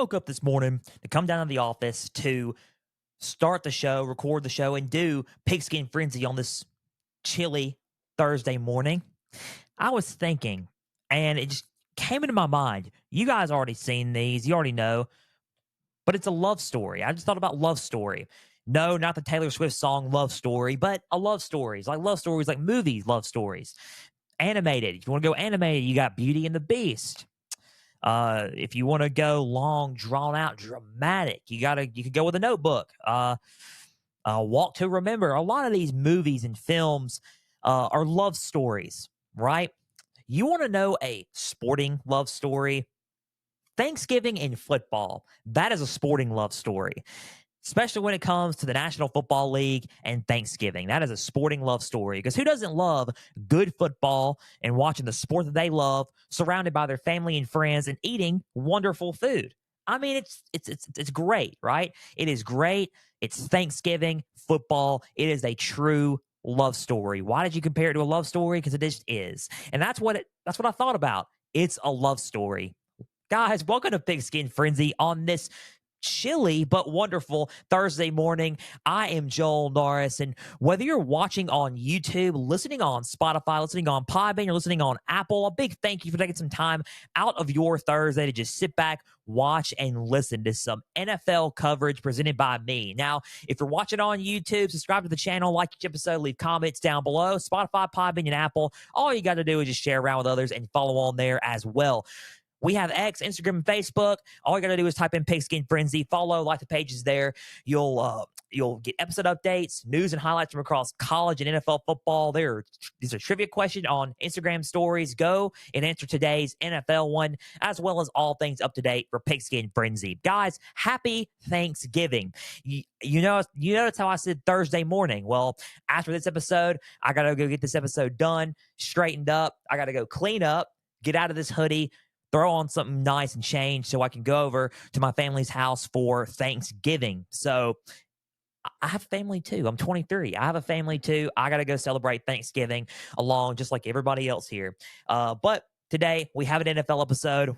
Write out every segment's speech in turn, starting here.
woke up this morning to come down to the office to start the show, record the show, and do Pigskin Frenzy on this chilly Thursday morning, I was thinking, and it just came into my mind. You guys already seen these, you already know, but it's a love story. I just thought about love story. No, not the Taylor Swift song Love Story, but a love stories, like movies, love stories. Animated. If you want to go animated, you got Beauty and the Beast. If you want to go long, drawn out, dramatic, you could go with a Notebook. Walk to Remember. A lot of these movies and films are love stories, right? You want to know a sporting love story? Thanksgiving and football. That is a sporting love story, especially when it comes to the National Football League and Thanksgiving. That is a sporting love story, because who doesn't love good football and watching the sport that they love, surrounded by their family and friends and eating wonderful food? I mean, it's great, right? It is great. It's Thanksgiving, football. It is a true love story. Why did you compare it to a love story? Because it just is. And that's what I thought about. It's a love story. Guys, welcome to Pigskin Frenzy on this chilly but wonderful Thursday morning. I am Joel Norris, and whether you're watching on YouTube, listening on Spotify, listening on Podbean, or listening on Apple, a big thank you for taking some time out of your Thursday to just sit back, watch, and listen to some NFL coverage presented by me. Now, if you're watching on YouTube, subscribe to the channel, like each episode, leave comments down below. Spotify, Podbean, and Apple, all you got to do is just share around with others and follow on there as well. We have X, Instagram, and Facebook. All you got to do is type in Pigskin Frenzy, follow, like the pages there. You'll get episode updates, news and highlights from across college and NFL football. These are trivia questions on Instagram stories. Go and answer today's NFL one, as well as all things up to date for Pigskin Frenzy. Guys, happy Thanksgiving. You notice how I said Thursday morning. Well, after this episode, I got to go get this episode done, straightened up. I got to go clean up, get out of this hoodie, throw on something nice and change so I can go over to my family's house for Thanksgiving. So I have a family too. I'm 23. I have a family too. I got to go celebrate Thanksgiving along just like everybody else here. But today we have an NFL episode.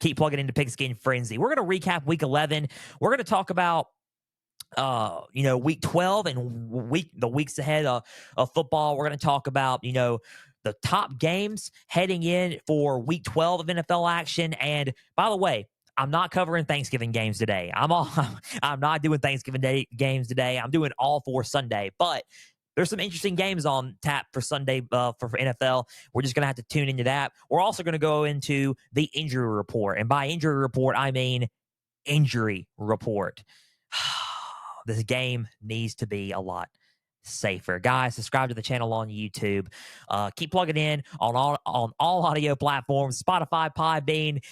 Keep plugging into Pigskin Frenzy. We're going to recap week 11. We're going to talk about week 12 and the weeks ahead of football. We're going to talk about, the top games heading in for week 12 of NFL action. And by the way, I'm not covering Thanksgiving games today. I'm not doing Thanksgiving Day games today. I'm doing all for Sunday, but there's some interesting games on tap for Sunday for NFL. We're just going to have to tune into that. We're also going to go into the injury report. And by injury report, I mean injury report. This game needs to be a lot safer. Guys, subscribe to the channel on YouTube. Keep plugging in on all audio platforms: Spotify, Podbean,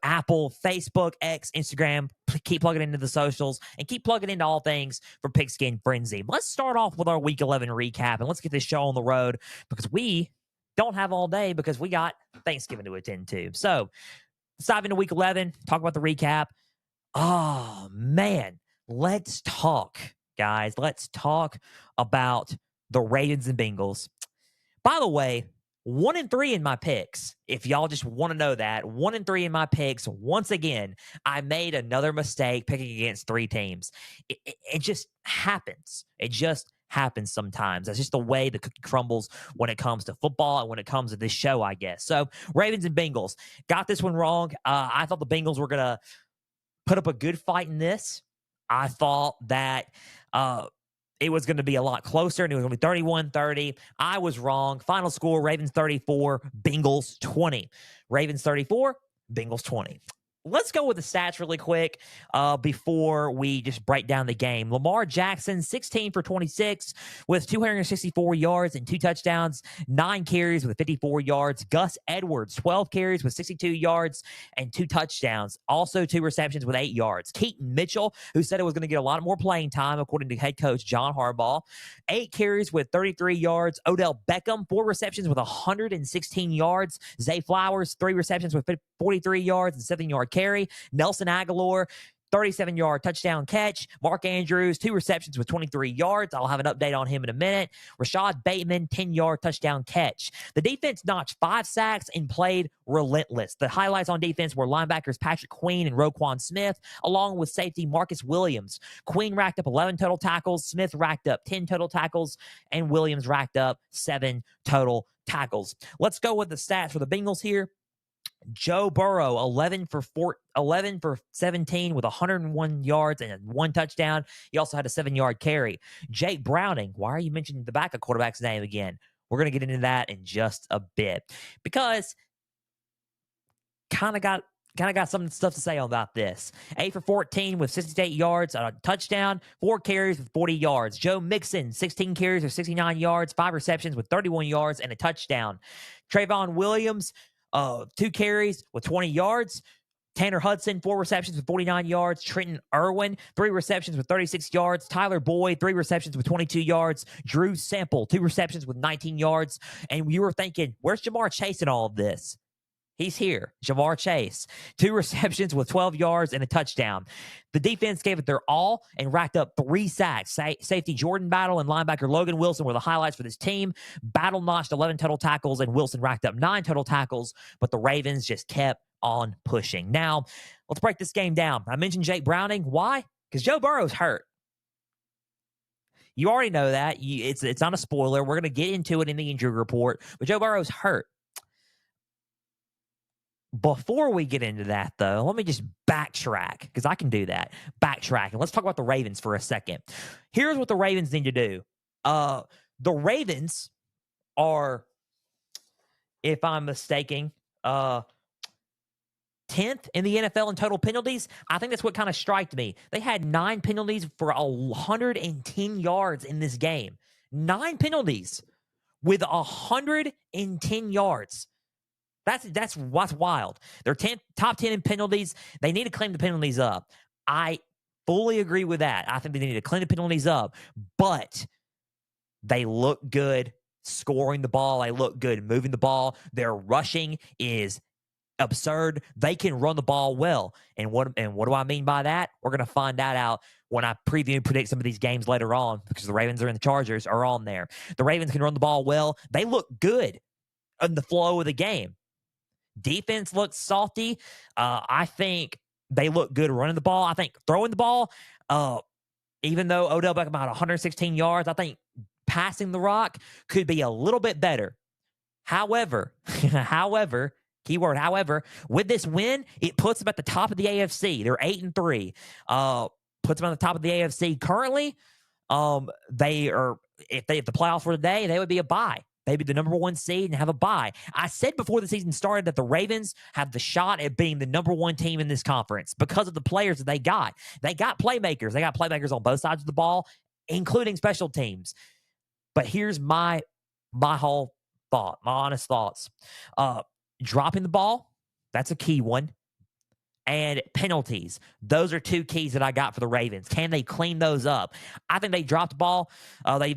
Apple, Facebook, X, Instagram. Keep plugging into the socials and keep plugging into all things for Pigskin Frenzy. Let's start off with our Week 11 recap, and let's get this show on the road, because we don't have all day because we got Thanksgiving to attend to. So let's dive into Week 11, talk about the recap. Oh, man. Let's talk, guys. Let's talk about the Ravens and Bengals. By the way, 1-3 in my picks. If y'all just want to know that, 1-3 in my picks. Once again, I made another mistake picking against three teams. It just happens. It just happens sometimes. That's just the way the cookie crumbles when it comes to football and when it comes to this show, I guess. So Ravens and Bengals. Got this one wrong. I thought the Bengals were going to put up a good fight in this. I thought that it was going to be a lot closer, and it was going to be 31-30. I was wrong. Final score, Ravens 34, Bengals 20. Ravens 34, Bengals 20. Let's go with the stats really quick before we just break down the game. Lamar Jackson, 16 for 26 with 264 yards and 2 touchdowns, 9 carries with 54 yards. Gus Edwards, 12 carries with 62 yards and 2 touchdowns. Also 2 receptions with 8 yards. Keaton Mitchell, who said it was going to get a lot more playing time, according to head coach John Harbaugh, 8 carries with 33 yards. Odell Beckham, 4 receptions with 116 yards. Zay Flowers, 3 receptions with 43 yards and 7-yard carry. Nelson Aguilar, 37-yard touchdown catch. Mark Andrews, 2 receptions with 23 yards. I'll have an update on him in a minute. Rashad Bateman, 10-yard touchdown catch. The defense notched 5 sacks and played relentless. The highlights on defense were linebackers Patrick Queen and Roquan Smith, along with safety Marcus Williams. Queen racked up 11 total tackles, Smith racked up 10 total tackles, and Williams racked up 7 total tackles. Let's go with the stats for the Bengals here. Joe Burrow, 11 for 17 with 101 yards and 1 touchdown. He also had a 7-yard carry. Jake Browning, why are you mentioning the backup quarterback's name again? We're going to get into that in just a bit because kind of got some stuff to say about this. 8 for 14 with 68 yards, a touchdown, 4 carries with 40 yards. Joe Mixon, 16 carries with 69 yards, 5 receptions with 31 yards, and a touchdown. Trayvon Williams, 2 carries with 20 yards. Tanner Hudson, 4 receptions with 49 yards. Trenton Irwin, 3 receptions with 36 yards. Tyler Boyd, 3 receptions with 22 yards. Drew Sample, 2 receptions with 19 yards. And you were thinking, where's Jamar Chase in all of this? He's here. Jamar Chase, 2 receptions with 12 yards and a touchdown. The defense gave it their all and racked up 3 sacks. Safety Jordan Battle and linebacker Logan Wilson were the highlights for this team. Battle notched 11 total tackles and Wilson racked up 9 total tackles, but the Ravens just kept on pushing. Now, let's break this game down. I mentioned Jake Browning. Why? Because Joe Burrow's hurt. You already know that. It's not a spoiler. We're going to get into it in the injury report, but Joe Burrow's hurt. Before we get into that, though, let me just backtrack, because I can do that. Backtrack, and let's talk about the Ravens for a second. Here's what the Ravens need to do. The Ravens are, if I'm mistaken, 10th in the NFL in total penalties. I think that's what kind of struck me. They had 9 penalties for 110 yards in this game. 9 penalties with 110 yards. That's what's wild. They're top 10 in penalties. They need to clean the penalties up. I fully agree with that. I think they need to clean the penalties up. But they look good scoring the ball. They look good moving the ball. Their rushing is absurd. They can run the ball well. And what do I mean by that? We're going to find that out when I preview and predict some of these games later on, because the Ravens and the Chargers are on there. The Ravens can run the ball well. They look good in the flow of the game. Defense looks salty. I think they look good running the ball. I think throwing the ball, even though Odell Beckham had 116 yards, I think passing the rock could be a little bit better. However, keyword however, with this win, it puts them at the top of the AFC. They're 8-3. Puts them on the top of the AFC currently. They are, if the playoffs were today, they would be a bye. They'd be the number 1 seed and have a bye. I said before the season started that the Ravens have the shot at being the number 1 team in this conference because of the players that they got. They got playmakers. They got playmakers on both sides of the ball, including special teams. But here's my whole thought, my honest thoughts. Dropping the ball, that's a key one. And penalties. Those are 2 keys that I got for the Ravens. Can they clean those up? I think they dropped the ball. They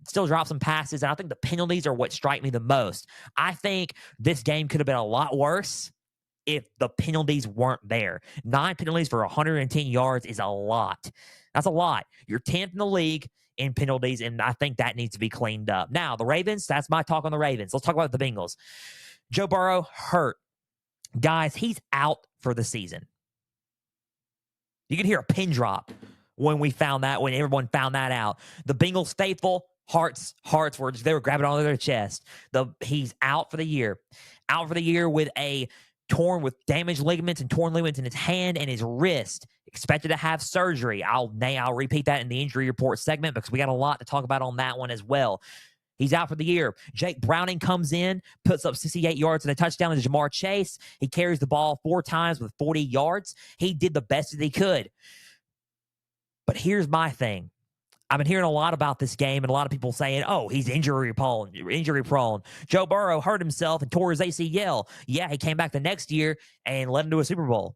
still drop some passes, and I think the penalties are what strike me the most. I think this game could have been a lot worse if the penalties weren't there. 9 penalties for 110 yards is a lot. That's a lot. You're 10th in the league in penalties, and I think that needs to be cleaned up. Now, the Ravens, that's my talk on the Ravens. Let's talk about the Bengals. Joe Burrow hurt. Guys, he's out for the season. You could hear a pin drop when everyone found that out. The Bengals faithful, hearts were just, they were grabbing onto their chest. He's out for the year. Out for the year with damaged ligaments and torn ligaments in his hand and his wrist. Expected to have surgery. I'll repeat that in the injury report segment because we got a lot to talk about on that one as well. He's out for the year. Jake Browning comes in, puts up 68 yards and a touchdown to Jamar Chase. He carries the ball 4 times with 40 yards. He did the best that he could. But here's my thing. I've been hearing a lot about this game and a lot of people saying, oh, he's injury prone. Joe Burrow hurt himself and tore his ACL. Yeah, he came back the next year and led him to a Super Bowl.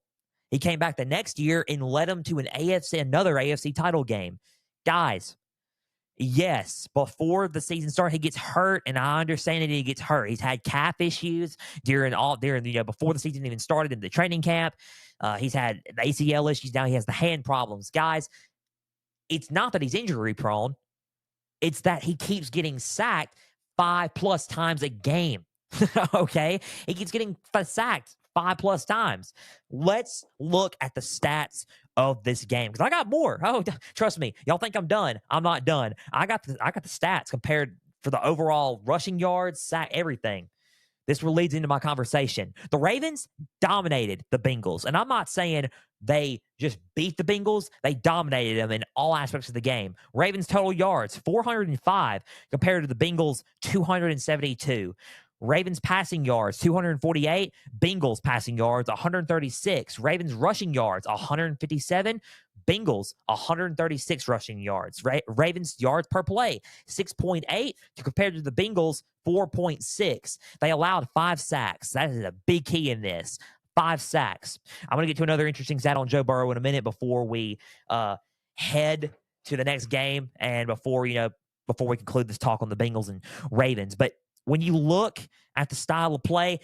He came back the next year and led him to another AFC title game. Guys, Yes, before the season started, he gets hurt, and I understand that he gets hurt. He's had calf issues during before the season even started in the training camp. He's had the ACL issues. Now he has the hand problems. Guys, it's not that he's injury prone. It's that he keeps getting sacked 5+ times a game. Okay? He keeps getting sacked 5+ times. Let's look at the stats of this game because I got more. Oh, trust me. Y'all think I'm done. I'm not done. I got the stats compared for the overall rushing yards, sack, everything. This leads into my conversation. The Ravens dominated the Bengals. And I'm not saying they just beat the Bengals. They dominated them in all aspects of the game. Ravens total yards, 405 compared to the Bengals, 272. Ravens passing yards, 248. Bengals passing yards, 136. Ravens rushing yards, 157. Bengals, 136 rushing yards. Ravens yards per play, 6.8 compared to the Bengals, 4.6. They allowed 5 sacks. That is a big key in this. 5 sacks. I'm going to get to another interesting stat on Joe Burrow in a minute before we head to the next game and before we conclude this talk on the Bengals and Ravens. But when you look at the style of play,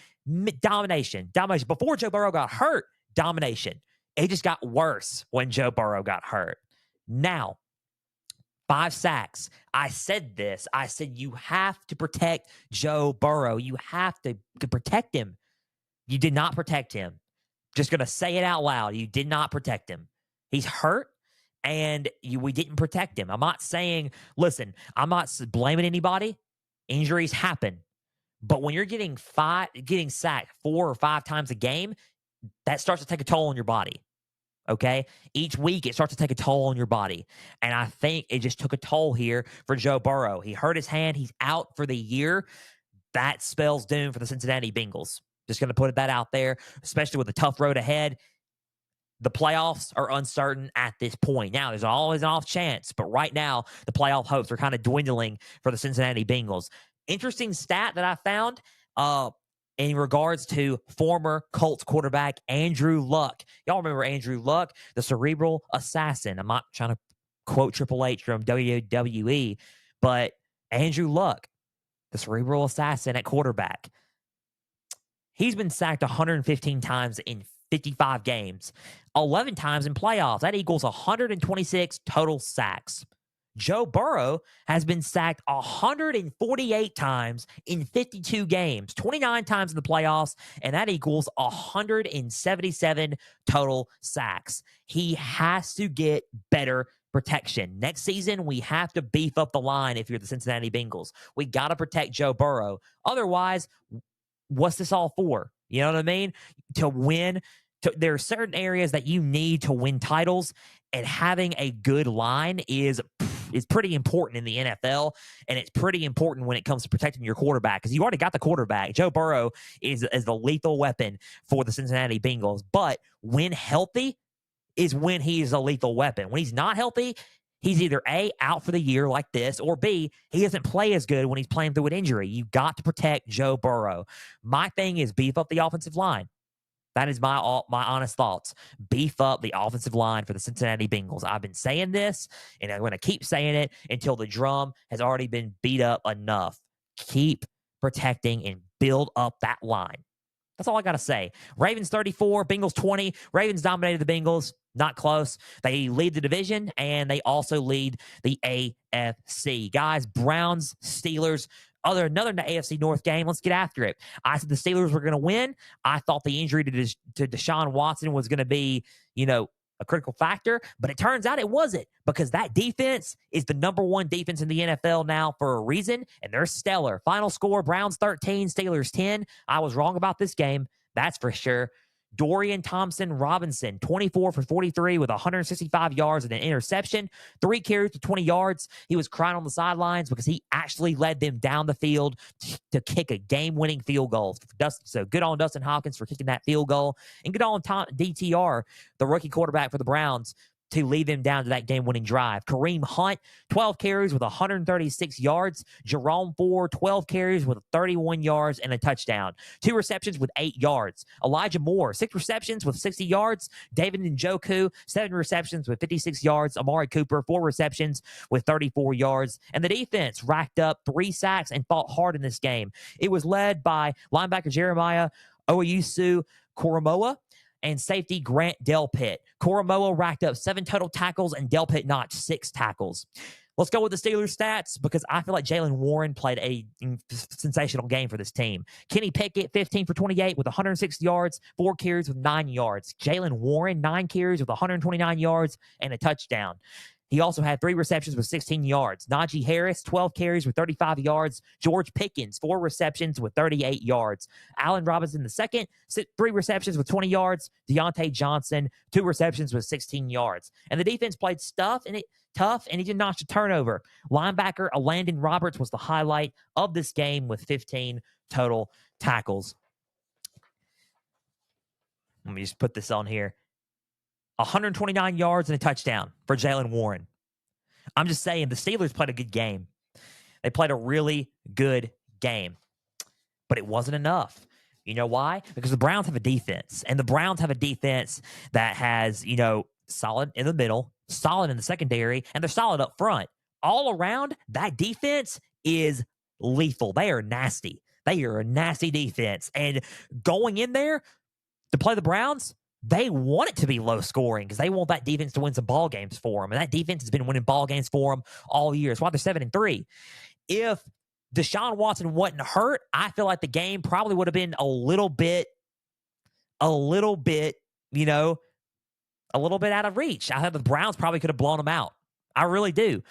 domination. Before Joe Burrow got hurt, domination. It just got worse when Joe Burrow got hurt. Now, 5 sacks. I said this. I said you have to protect Joe Burrow. You have to protect him. You did not protect him. Just going to say it out loud. You did not protect him. He's hurt, and we didn't protect him. I'm not saying, listen, I'm not blaming anybody. Injuries happen. But when you're getting sacked 4 or 5 times a game, that starts to take a toll on your body. Okay? Each week, it starts to take a toll on your body. And I think it just took a toll here for Joe Burrow. He hurt his hand. He's out for the year. That spells doom for the Cincinnati Bengals. Just going to put that out there, especially with a tough road ahead. The playoffs are uncertain at this point. Now, there's always an off chance, but right now, the playoff hopes are kind of dwindling for the Cincinnati Bengals. Interesting stat that I found in regards to former Colts quarterback Andrew Luck. Y'all remember Andrew Luck, the cerebral assassin. I'm not trying to quote Triple H from WWE, but Andrew Luck, the cerebral assassin at quarterback. He's been sacked 115 times in 55 games, 11 times in playoffs. That equals 126 total sacks. Joe Burrow has been sacked 148 times in 52 games, 29 times in the playoffs, and that equals 177 total sacks. He has to get better protection. Next season, we have to beef up the line if you're the Cincinnati Bengals. We got to protect Joe Burrow. Otherwise, what's this all for? You know what I mean? To win, there are certain areas that you need to win titles, and having a good line is pretty important in the NFL, and it's pretty important when it comes to protecting your quarterback because you already got the quarterback. Joe Burrow is the lethal weapon for the Cincinnati Bengals, but when healthy is when he's a lethal weapon. When he's not healthy, he's either A, out for the year like this, or B, he doesn't play as good when he's playing through an injury. You got to protect Joe Burrow. My thing is beef up the offensive line. That is my honest thoughts. Beef up the offensive line for the Cincinnati Bengals. I've been saying this, and I'm going to keep saying it until the drum has already been beat up enough. Keep protecting and build up that line. That's all I got to say. Ravens 34, Bengals 20. Ravens dominated the Bengals. Not close. They lead the division, and they also lead the AFC. Guys, Browns, Steelers, another AFC North game. Let's get after it. I said the Steelers were going to win. I thought the injury to Deshaun Watson was going to be, a critical factor, but it turns out it wasn't because that defense is the number 1 defense in the NFL now for a reason, and they're stellar. Final score, Browns 13, Steelers 10. I was wrong about this game. That's for sure. Dorian Thompson-Robinson, 24 for 43 with 165 yards and an interception, 3 carries for 20 yards. He was crying on the sidelines because he actually led them down the field to kick a game-winning field goal. So good on Dustin Hopkins for kicking that field goal, and good on DTR, the rookie quarterback for the Browns, to lead them down to that game-winning drive. Kareem Hunt, 12 carries with 136 yards. Jerome Ford, 12 carries with 31 yards and a touchdown. 2 receptions with 8 yards. Elijah Moore, 6 receptions with 60 yards. David Njoku, 7 receptions with 56 yards. Amari Cooper, 4 receptions with 34 yards. And the defense racked up 3 sacks and fought hard in this game. It was led by linebacker Jeremiah Oyusu Koromoa and safety Grant Delpit. Koromoa racked up 7 total tackles, and Delpit notched 6 tackles. Let's go with the Steelers stats because I feel like Jaylen Warren played a sensational game for this team. Kenny Pickett, 15 for 28 with 106 yards, 4 carries with 9 yards. Jaylen Warren, 9 carries with 129 yards and a touchdown. He also had 3 receptions with 16 yards. Najee Harris, 12 carries with 35 yards. George Pickens, 4 receptions with 38 yards. Allen Robinson II, 3 receptions with 20 yards. Deontay Johnson, 2 receptions with 16 yards. And the defense played tough, and he did notch a turnover. Linebacker Landon Roberts was the highlight of this game with 15 total tackles. Let me just put this on here. 129 yards and a touchdown for Jaylen Warren. I'm just saying the Steelers played a good game. They played a really good game, but it wasn't enough. You know why? Because the Browns have a defense, and the Browns have a defense that has, solid in the middle, solid in the secondary, and they're solid up front. All around, that defense is lethal. They are nasty. They are a nasty defense. And going in there to play the Browns, they want it to be low scoring because they want that defense to win some ball games for them. And that defense has been winning ball games for them all year. That's why they're 7-3. If Deshaun Watson wasn't hurt, I feel like the game probably would have been a little bit, out of reach. I thought the Browns probably could have blown them out. I really do.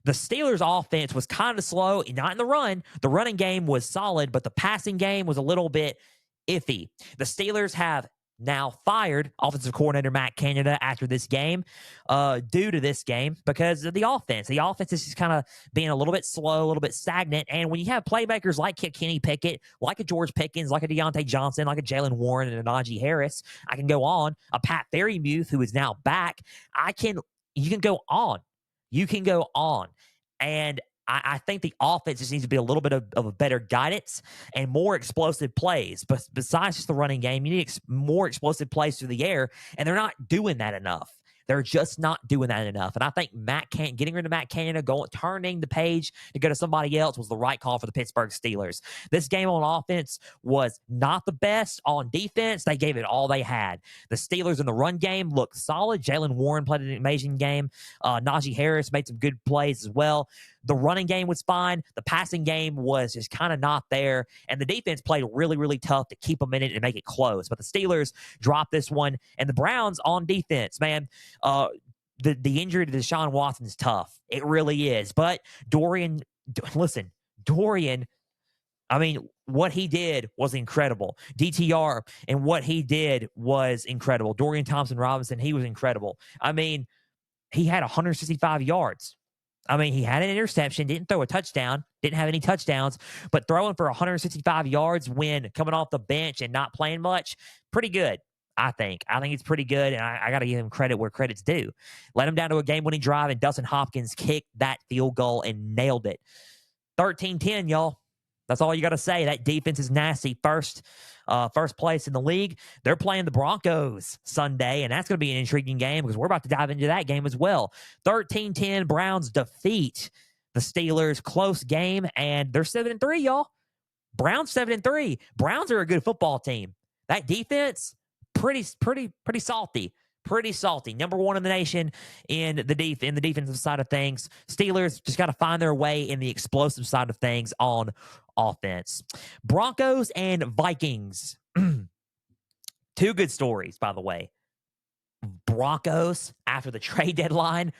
The Steelers' offense was kind of slow, not in the run. The running game was solid, but the passing game was a little bit iffy. The Steelers have now fired offensive coordinator Matt Canada after this game due to this game because of the offense. The offense is just kind of being a little bit slow, a little bit stagnant. And when you have playmakers like Kenny Pickett, like a George Pickens, like a Deontay Johnson, like a Jaylen Warren and a Najee Harris, I can go on. A Pat Freiermuth who is now back. You can go on. You can go on. And I think the offense just needs to be a little bit of a better guidance and more explosive plays. But besides just the running game, you need more explosive plays through the air, and they're not doing that enough. They're just not doing that enough. And I think getting rid of Matt Canada, turning the page to go to somebody else was the right call for the Pittsburgh Steelers. This game on offense was not the best. On defense, they gave it all they had. The Steelers in the run game looked solid. Jaylen Warren played an amazing game. Najee Harris made some good plays as well. The running game was fine. The passing game was just kind of not there. And the defense played really, really tough to keep them in it and make it close. But the Steelers dropped this one. And the Browns on defense, man, the injury to Deshaun Watson is tough. It really is. But Dorian, I mean, what he did was incredible. DTR and what he did was incredible. Dorian Thompson-Robinson, he was incredible. I mean, he had 165 yards. I mean, he had an interception, didn't throw a touchdown, didn't have any touchdowns, but throwing for 165 yards when coming off the bench and not playing much, pretty good, I think. I think it's pretty good, and I got to give him credit where credit's due. Led him down to a game-winning drive, and Dustin Hopkins kicked that field goal and nailed it. 13-10, y'all. That's all you got to say. That defense is nasty. First place in the league. They're playing the Broncos Sunday, and that's going to be an intriguing game because we're about to dive into that game as well. 13-10, Browns defeat the Steelers. Close game, and they're 7-3, y'all. Browns 7-3. Browns are a good football team. That defense, pretty salty. Pretty salty. Number 1 in the nation in the defensive side of things. Steelers just got to find their way in the explosive side of things on offense. Broncos and Vikings. 2 good stories, by the way. Broncos, after the trade deadline,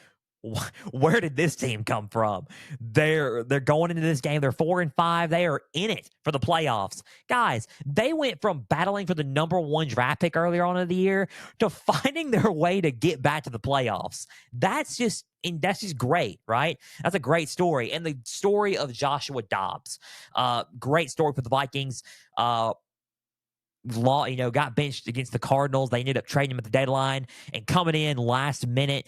where did this team come from? They're going into this game. They're 4-5. They are in it for the playoffs. Guys, they went from battling for the number 1 draft pick earlier on in the year to finding their way to get back to the playoffs. That's just great, right? That's a great story. And the story of Joshua Dobbs. Great story for the Vikings. got benched against the Cardinals. They ended up trading him at the deadline and coming in last minute.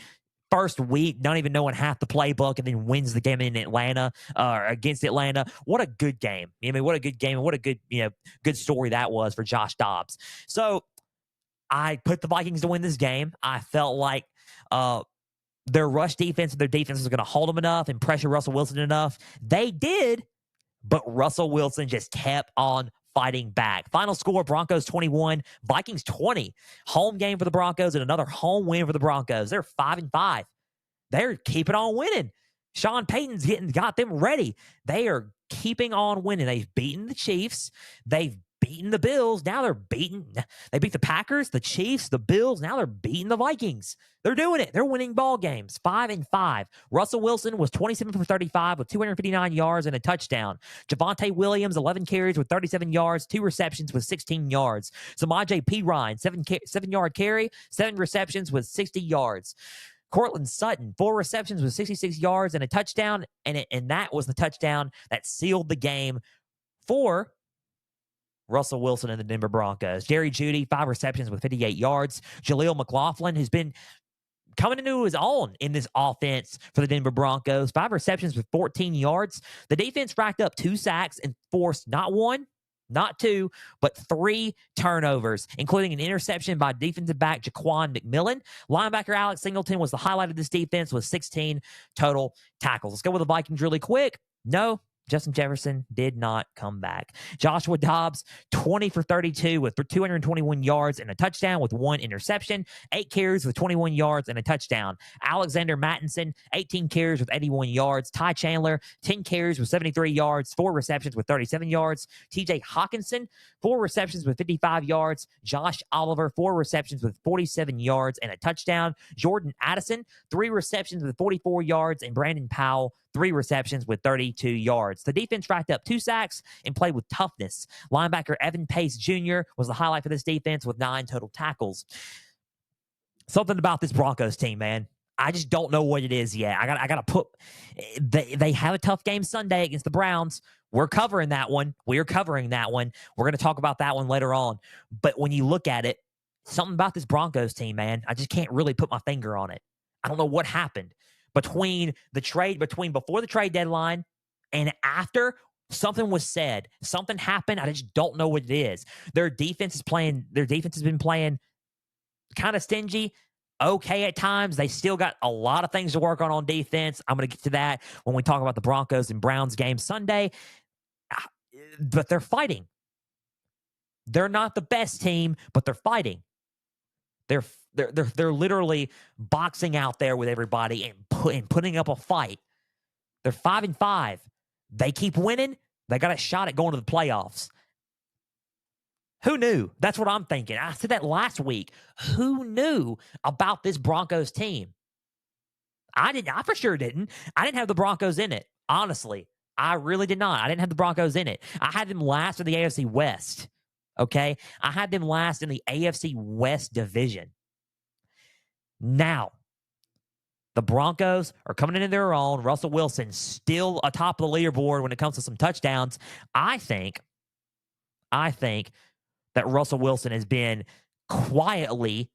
First week, not even knowing half the playbook, and then wins the game in Atlanta against Atlanta. What a good game! I mean, what a good game, and what a good good story that was for Josh Dobbs. So I put the Vikings to win this game. I felt like their rush defense and their defense was going to hold them enough and pressure Russell Wilson enough. They did, but Russell Wilson just kept on fighting back. Final score, Broncos 21, Vikings 20. Home game for the Broncos and another home win for the Broncos. They're 5-5. They're keeping on winning. Sean Payton's got them ready. They are keeping on winning. They've beaten the Chiefs. They've beaten the Bills. Now they beat the Packers, the Chiefs, the Bills. Now they're beating the Vikings. They're doing it. They're winning ball games. 5-5. Russell Wilson was 27 for 35 with 259 yards and a touchdown. Javonte Williams, 11 carries with 37 yards, 2 receptions with 16 yards. Samaje Perine, 7-yard carry, 7 receptions with 60 yards. Cortland Sutton, 4 receptions with 66 yards and a touchdown, and that was the touchdown that sealed the game for Russell Wilson and the Denver Broncos. Jerry Jeudy, 5 receptions with 58 yards. Jaleel McLaughlin, who's been coming into his own in this offense for the Denver Broncos, 5 receptions with 14 yards. The defense racked up 2 sacks and forced not 1, not 2, but 3 turnovers, including an interception by defensive back Jaquan McMillan. Linebacker Alex Singleton was the highlight of this defense with 16 total tackles. Let's go with the Vikings really quick. No, Justin Jefferson did not come back. Joshua Dobbs, 20 for 32 with 221 yards and a touchdown with 1 interception, 8 carries with 21 yards and a touchdown. Alexander Mattinson, 18 carries with 81 yards. Ty Chandler, 10 carries with 73 yards, 4 receptions with 37 yards. TJ Hawkinson, 4 receptions with 55 yards. Josh Oliver, 4 receptions with 47 yards and a touchdown. Jordan Addison, 3 receptions with 44 yards. And Brandon Powell, 3 receptions with 32 yards. The defense racked up 2 sacks and played with toughness. Linebacker Evan Pace Jr. was the highlight for this defense with 9 total tackles. Something about this Broncos team, man. I just don't know what it is yet. I got to put. They have a tough game Sunday against the Browns. We're covering that one. We're covering that one. We're going to talk about that one later on. But when you look at it, something about this Broncos team, man, I just can't really put my finger on it. I don't know what happened between before the trade deadline and after. Something was said. Something happened. I just don't know what it is. Their defense has been playing kind of stingy. Okay at times. They still got a lot of things to work on defense. I'm going to get to that when we talk about the Broncos and Browns game Sunday. But they're fighting. They're not the best team, but they're fighting. They're literally boxing out there with everybody and putting up a fight. They're 5-5. They keep winning. They got a shot at going to the playoffs. Who knew? That's what I'm thinking. I said that last week. Who knew about this Broncos team? I for sure didn't. I didn't have the Broncos in it. Honestly, I really did not. I didn't have the Broncos in it. I had them last in the AFC West. Okay? I had them last in the AFC West division. Now, the Broncos are coming into their own. Russell Wilson still atop of the leaderboard when it comes to some touchdowns. I think that Russell Wilson has been quietly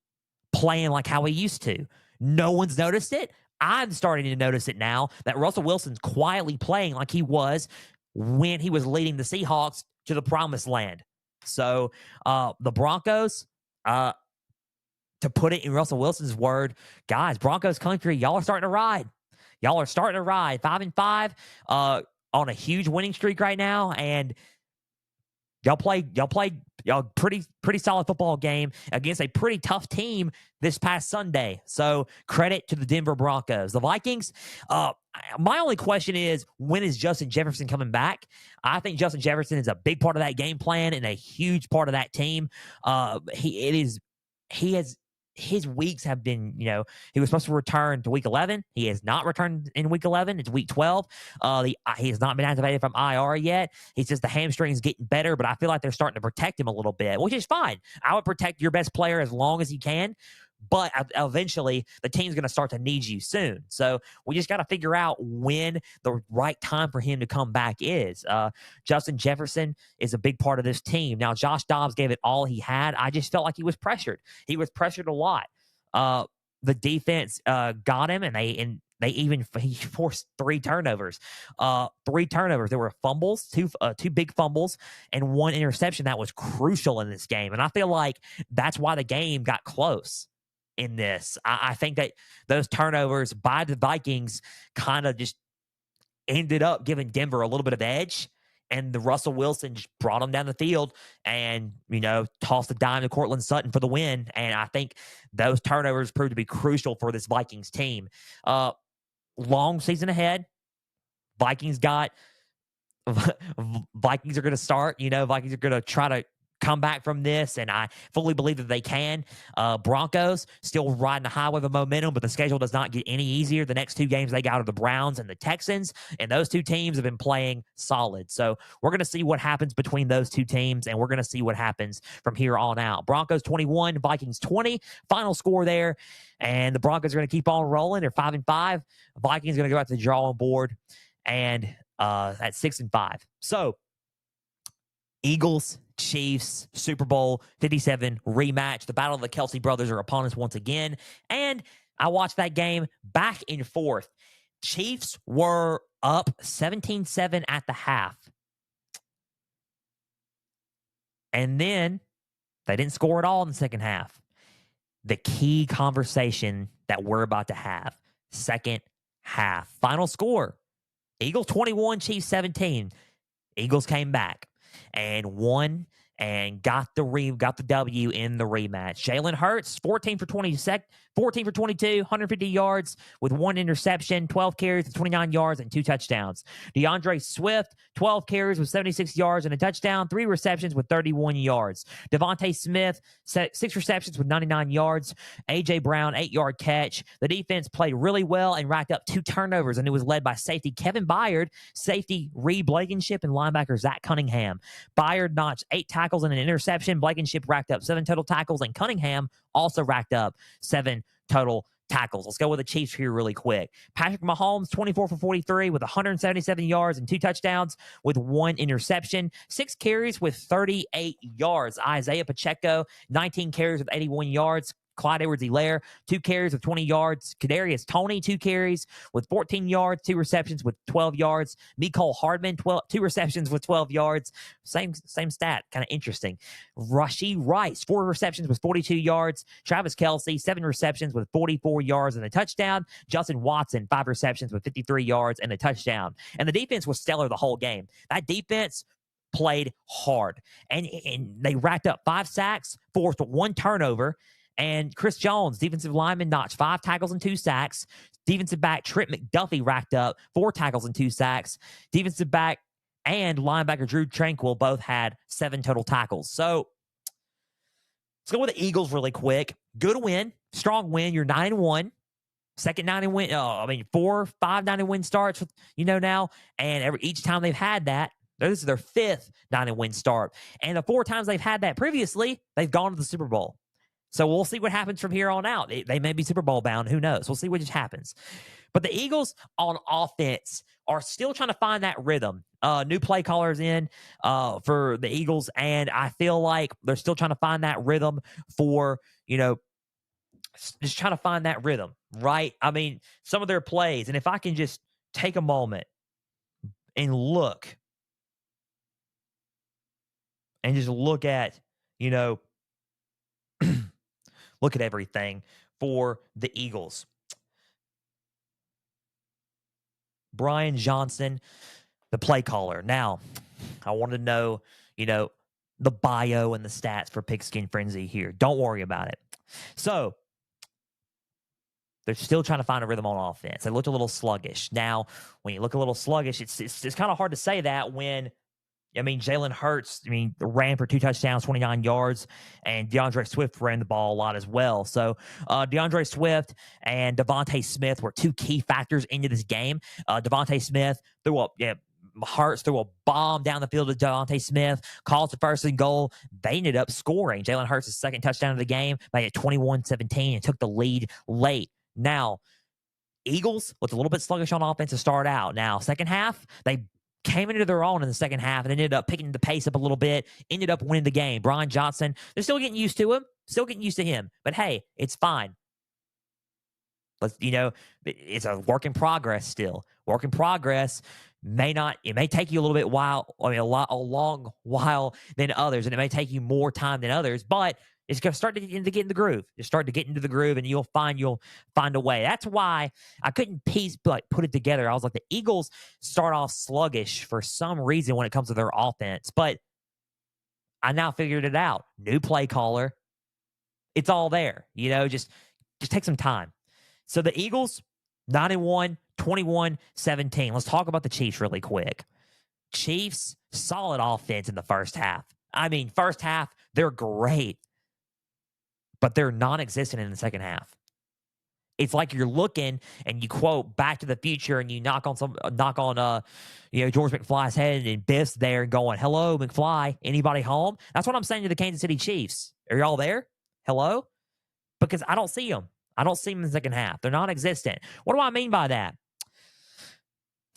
playing like how he used to. No one's noticed it. I'm starting to notice it now that Russell Wilson's quietly playing like he was when he was leading the Seahawks to the promised land. So the Broncos, to put it in Russell Wilson's word, guys, Broncos country, y'all are starting to ride. Y'all are starting to ride. 5-5 on a huge winning streak right now, and y'all played pretty solid football game against a pretty tough team this past Sunday. So credit to the Denver Broncos. The Vikings, my only question is, when is Justin Jefferson coming back? I think Justin Jefferson is a big part of that game plan and a huge part of that team. His weeks have been, he was supposed to return to week 11. He has not returned in week 11. It's week 12. He has not been activated from IR yet. He says the hamstring's getting better, but I feel like they're starting to protect him a little bit, which is fine. I would protect your best player as long as you can. but eventually the team's going to start to need you soon. So we just got to figure out when the right time for him to come back is. Justin Jefferson is a big part of this team. Now, Josh Dobbs gave it all he had. I just felt like he was pressured. He was pressured a lot. The defense got him, and he forced 3 turnovers. 3 turnovers. There were fumbles, two big fumbles, and 1 interception that was crucial in this game. And I feel like that's why the game got close in this. I think that those turnovers by the Vikings kind of just ended up giving Denver a little bit of edge. And the Russell Wilson just brought them down the field and, tossed a dime to Cortland Sutton for the win. And I think those turnovers proved to be crucial for this Vikings team. Long season ahead. Vikings are going to start. Vikings are going to try to come back from this, and I fully believe that they can. Broncos still riding a high wave of momentum, but the schedule does not get any easier. The next 2 games they got are the Browns and the Texans, and those 2 teams have been playing solid. So we're going to see what happens between those 2 teams, and we're going to see what happens from here on out. Broncos 21, Vikings 20, final score there, and the Broncos are going to keep on rolling. They're 5-5. Vikings are going to go out to the drawing board and at 6-5. So Eagles, Chiefs, Super Bowl 57 rematch. The Battle of the Kelsey brothers are upon us once again. And I watched that game back and forth. Chiefs were up 17-7 at the half. And then they didn't score at all in the second half. The key conversation that we're about to have. Second half. Final score. Eagles 21, Chiefs 17. Eagles came back and won and got the W in the rematch. Jalen Hurts, 14 for 22, 150 yards with 1 interception, 12 carries with 29 yards and 2 touchdowns. DeAndre Swift, 12 carries with 76 yards and a touchdown, 3 receptions with 31 yards. Devontae Smith, 6 receptions with 99 yards. A.J. Brown, 8-yard catch. The defense played really well and racked up 2 turnovers, and it was led by safety Kevin Byard, safety Reed Blankenship, and linebacker Zach Cunningham. Byard notched 8 tackles and an interception. Blankenship racked up 7 total tackles, and Cunningham also racked up 7 total tackles. Let's go with the Chiefs here really quick. Patrick Mahomes, 24 for 43 with 177 yards and 2 touchdowns with 1 interception. 6 carries with 38 yards. Isaiah Pacheco, 19 carries with 81 yards. Clyde Edwards-Helaire, 2 carries with 20 yards. Kadarius Toney, 2 carries with 14 yards, 2 receptions with 12 yards. Mecole Hardman, 2 receptions with 12 yards. Same stat, kind of interesting. Rashee Rice, 4 receptions with 42 yards. Travis Kelce, 7 receptions with 44 yards and a touchdown. Justin Watson, 5 receptions with 53 yards and a touchdown. And the defense was stellar the whole game. That defense played hard. And they racked up 5 sacks, forced 1 turnover. And Chris Jones, defensive lineman, notched 5 tackles and 2 sacks. Defensive back Trent McDuffie racked up 4 tackles and 2 sacks. Defensive back and linebacker Drew Tranquill both had 7 total tackles. So let's go with the Eagles really quick. Good win, strong win. You're 9-1. Second 9-win. 5 9-win starts. Now, and each time they've had that. This is their 5th 9-win start. And the 4 times they've had that previously, they've gone to the Super Bowl. So we'll see what happens from here on out. They may be Super Bowl bound. Who knows? We'll see what just happens. But the Eagles on offense are still trying to find that rhythm. New play callers in for the Eagles, and I feel like they're still trying to find that rhythm for, just trying to find that rhythm, right? Some of their plays, and if I can just take a moment and look at, look at everything for the Eagles. Brian Johnson, the play caller. Now, I want to know, the bio and the stats for Pigskin Frenzy here. Don't worry about it. So, they're still trying to find a rhythm on offense. They looked a little sluggish. Now, when you look a little sluggish, it's kind of hard to say that when Jalen Hurts, ran for 2 touchdowns, 29 yards, and DeAndre Swift ran the ball a lot as well. So DeAndre Swift and Devontae Smith were 2 key factors into this game. Devontae Smith threw up Hurts threw a bomb down the field to Devontae Smith, calls the first and goal. They ended up scoring. Jalen Hurts' second touchdown of the game, made it 21-17 and took the lead late. Now, Eagles was a little bit sluggish on offense to start out. Now, second half, they came into their own in the second half and ended up picking the pace up a little bit, ended up winning the game. Brian Johnson, they're still getting used to him, but hey, it's fine. It's a work in progress still. Work in progress it may take you a little bit a long while than others, and it may take you more time than others, but it's going to start to get in the groove. You start to get into the groove, and you'll find a way. That's why I couldn't put it together. I was like, the Eagles start off sluggish for some reason when it comes to their offense, but I now figured it out. New play caller. It's all there. Just take some time. So the Eagles, 9-1, 21-17. Let's talk about the Chiefs really quick. Chiefs, solid offense in the first half. I mean, first half, they're great, but they're non-existent in the second half. It's like you're looking and you quote Back to the Future and you knock on George McFly's head and Biff's there and going, "Hello, McFly, anybody home?" That's what I'm saying to the Kansas City Chiefs. Are y'all there? Hello? Because I don't see them. I don't see them in the second half. They're non-existent. What do I mean by that?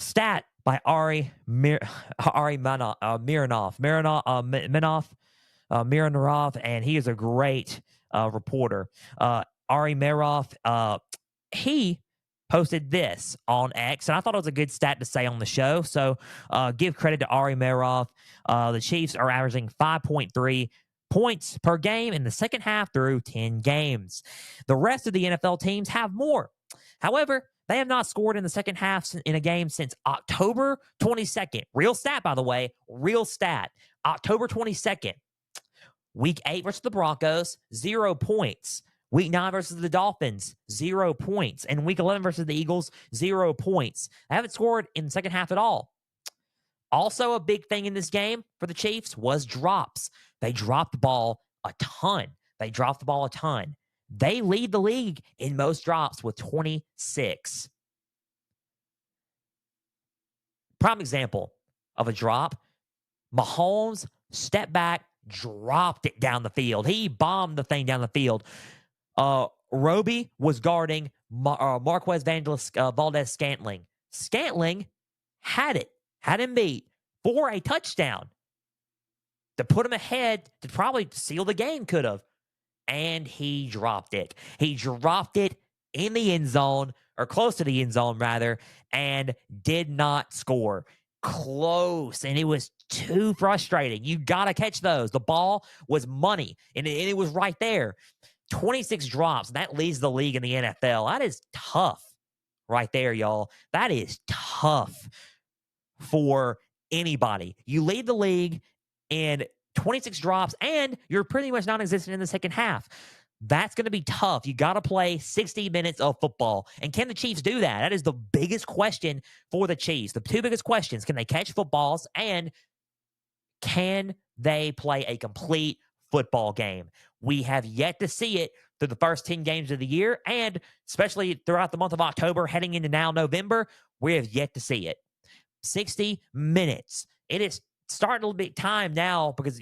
Stat by Ari Mironov, and he is a great reporter. Ari Mironov, he posted this on X, and I thought it was a good stat to say on the show. So give credit to Ari Mironov. The Chiefs are averaging 5.3 points per game in the second half through 10 games. The rest of the NFL teams have more. However, they have not scored in the second half in a game since October 22nd. Real stat, by the way. Real stat. October 22nd. Week 8 versus the Broncos, 0 points. Week 9 versus the Dolphins, 0 points. And Week 11 versus the Eagles, 0 points. They haven't scored in the second half at all. Also, a big thing in this game for the Chiefs was drops. They dropped the ball a ton. They lead the league in most drops with 26. Prime example of a drop, Mahomes stepped back, dropped it down the field. He bombed the thing down the field. Roby was guarding Marquez Valdez-Scantling. Scantling had him beat for a touchdown to put him ahead to probably seal the game, could have. And he dropped it. He dropped it in the end zone, or close to the end zone, rather, and did not score. Close, and it was too frustrating. You got to catch those. The ball was money, and it was right there. 26 drops, and that leads the league in the NFL. That is tough right there, y'all. That is tough for anybody. You lead the league in 26 drops, and you're pretty much non-existent in the second half. That's going to be tough. You got to play 60 minutes of football. And can the Chiefs do that? That is the biggest question for the Chiefs. The two biggest questions: can they catch footballs, and can they play a complete football game? We have yet to see it through the first 10 games of the year, and especially throughout the month of October, heading into now November, we have yet to see it. 60 minutes. It is starting to be time now because,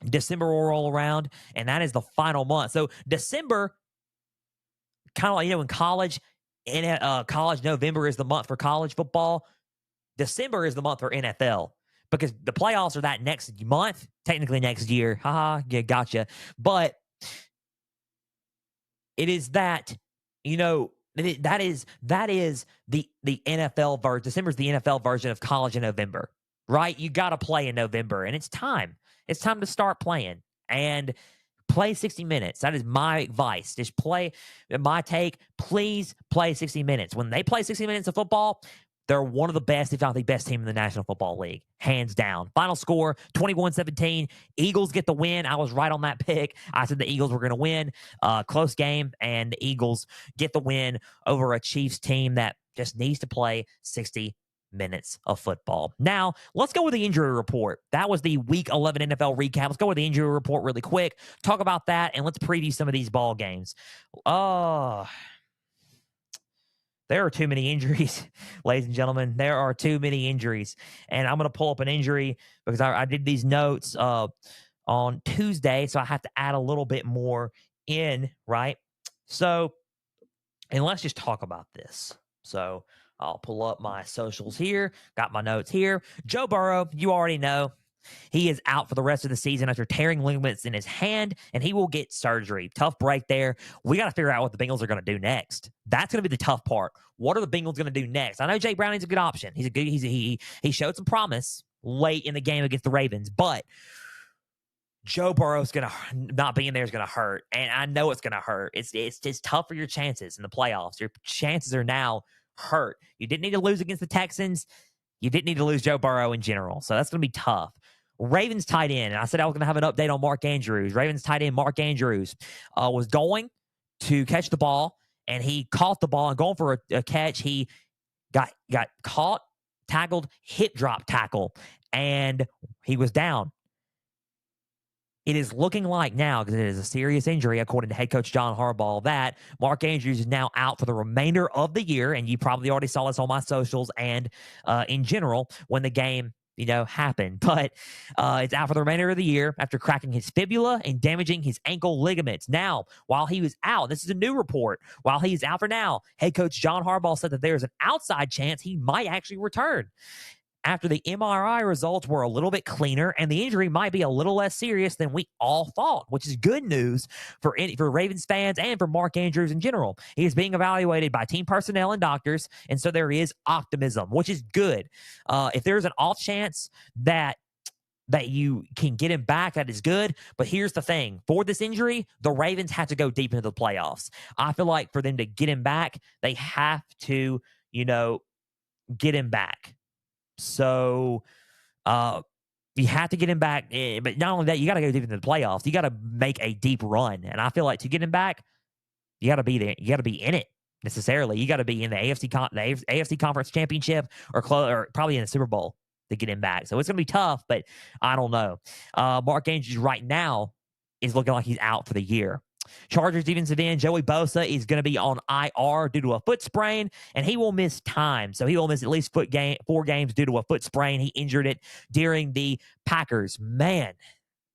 December will roll around, and that is the final month. So December, kind of like, in college, November is the month for college football. December is the month for NFL because the playoffs are that next month, technically next year. Haha, yeah, gotcha. But it is that, that is the NFL version. December is the NFL version of college in November, right? You got to play in November, and it's time. It's time to start playing and play 60 minutes. That is my advice. Just play. My take, please play 60 minutes. When they play 60 minutes of football, they're one of the best, if not the best team in the National Football League, hands down. Final score, 21-17. Eagles get the win. I was right on that pick. I said the Eagles were going to win. Close game, and the Eagles get the win over a Chiefs team that just needs to play 60 minutes of football. Now, let's go with the injury report. That was the Week 11 NFL recap. Let's go with the injury report really quick. Talk about that, and let's preview some of these ball games. There are too many injuries, ladies and gentlemen. There are too many injuries. And I'm going to pull up an injury because I did these notes on Tuesday, so I have to add a little bit more in, right? So, and let's just talk about this. So I'll pull up my socials here, got my notes here. Joe Burrow, you already know. He is out for the rest of the season after tearing ligaments in his hand, and he will get surgery. Tough break there. We got to figure out what the Bengals are going to do next. That's going to be the tough part. What are the Bengals going to do next? I know Jake Browning's a good option. He showed some promise late in the game against the Ravens, but Joe Burrow's going to not being there is going to hurt, and I know it's going to hurt. It's just tough for your chances in the playoffs. Your chances are now hurt. You didn't need to lose against the Texans. You didn't need to lose Joe Burrow in general, so that's going to be tough. Ravens tight end, and I said I was going to have an update on Mark Andrews. Ravens tight end Mark Andrews was going to catch the ball, and he caught the ball and going for a catch. He got caught, tackled, hip drop tackle, and he was down. It is looking like now, because it is a serious injury, according to head coach John Harbaugh, that Mark Andrews is now out for the remainder of the year, and you probably already saw this on my socials and in general when the game happened. But it's out for the remainder of the year after cracking his fibula and damaging his ankle ligaments. Now, while he was out, this is a new report, while he's out for now, head coach John Harbaugh said that there's an outside chance he might actually return after the MRI results were a little bit cleaner, and the injury might be a little less serious than we all thought, which is good news for Ravens fans and for Mark Andrews in general. He is being evaluated by team personnel and doctors, and so there is optimism, which is good. If there's an off chance that you can get him back, that is good. But here's the thing. For this injury, the Ravens have to go deep into the playoffs. I feel like for them to get him back, they have to, get him back. So you have to get him back. But not only that, you got to go deep into the playoffs. You got to make a deep run. And I feel like to get him back, you got to be there. You got to be in it necessarily. You got to be in the AFC Conference Championship or probably in the Super Bowl to get him back. So it's going to be tough, but I don't know. Mark Andrews right now is looking like he's out for the year. Chargers defensive end Joey Bosa is going to be on IR due to a foot sprain, and he will miss time. So he will miss at least 4 games due to a foot sprain. He injured it during the Packers. Man,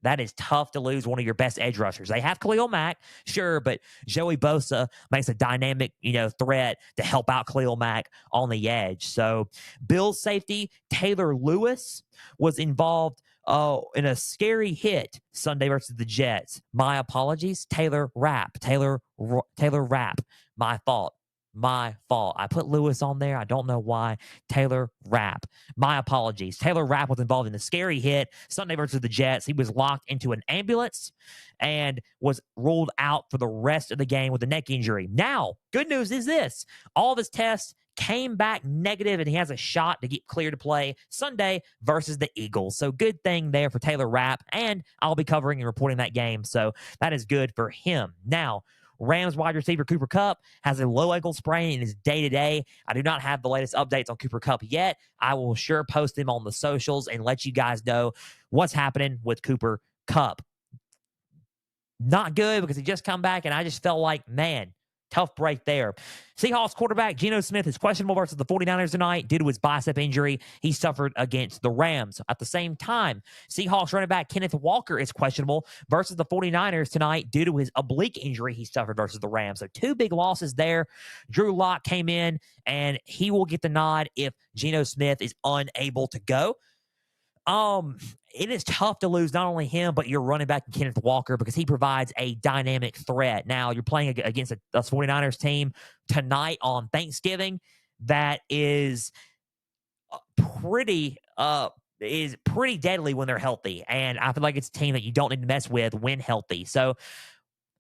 that is tough to lose one of your best edge rushers. They have Khalil Mack, sure, but Joey Bosa makes a dynamic, threat to help out Khalil Mack on the edge. So Bills safety Taylor Lewis was involved in a scary hit Sunday versus the Jets. My apologies. Taylor Rapp. My fault. I put Lewis on there. I don't know why. Taylor Rapp. My apologies. Taylor Rapp was involved in a scary hit Sunday versus the Jets. He was locked into an ambulance and was ruled out for the rest of the game with a neck injury. Now, good news is this. All of his tests came back negative, and he has a shot to get cleared to play Sunday versus the Eagles. So good thing there for Taylor Rapp, and I'll be covering and reporting that game. So that is good for him. Now, Rams wide receiver Cooper Kupp has a low ankle sprain in his day-to-day. I do not have the latest updates on Cooper Kupp yet. I will sure post them on the socials and let you guys know what's happening with Cooper Kupp. Not good because he just come back, and I just felt like, man, tough break there. Seahawks quarterback Geno Smith is questionable versus the 49ers tonight due to his bicep injury he suffered against the Rams. At the same time, Seahawks running back Kenneth Walker is questionable versus the 49ers tonight due to his oblique injury he suffered versus the Rams. So 2 big losses there. Drew Lock came in, and he will get the nod if Geno Smith is unable to go. It is tough to lose not only him, but your running back Kenneth Walker because he provides a dynamic threat. Now, you're playing against a 49ers team tonight on Thanksgiving that is pretty deadly when they're healthy. And I feel like it's a team that you don't need to mess with when healthy. So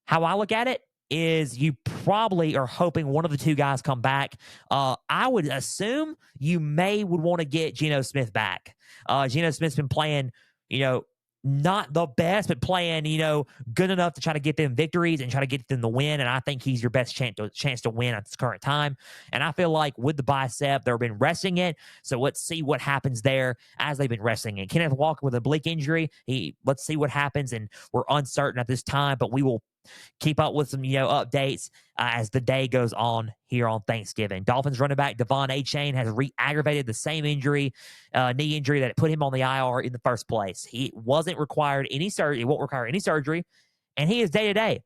how I look at it is you probably are hoping one of the 2 guys come back. I would assume you would want to get Geno Smith back. Geno Smith's been playing, not the best, but playing, good enough to try to get them victories and try to get them the win. And I think he's your best chance to win at this current time. And I feel like with the bicep, they've been resting it. So let's see what happens there as they've been resting it. Kenneth Walker with a oblique injury. Let's see what happens. And we're uncertain at this time, but we will keep up with some, updates as the day goes on here on Thanksgiving. Dolphins running back Devon Achane has re-aggravated the same injury, knee injury that put him on the IR in the first place. He wasn't required any surgery. It won't require any surgery, and he is day-to-day.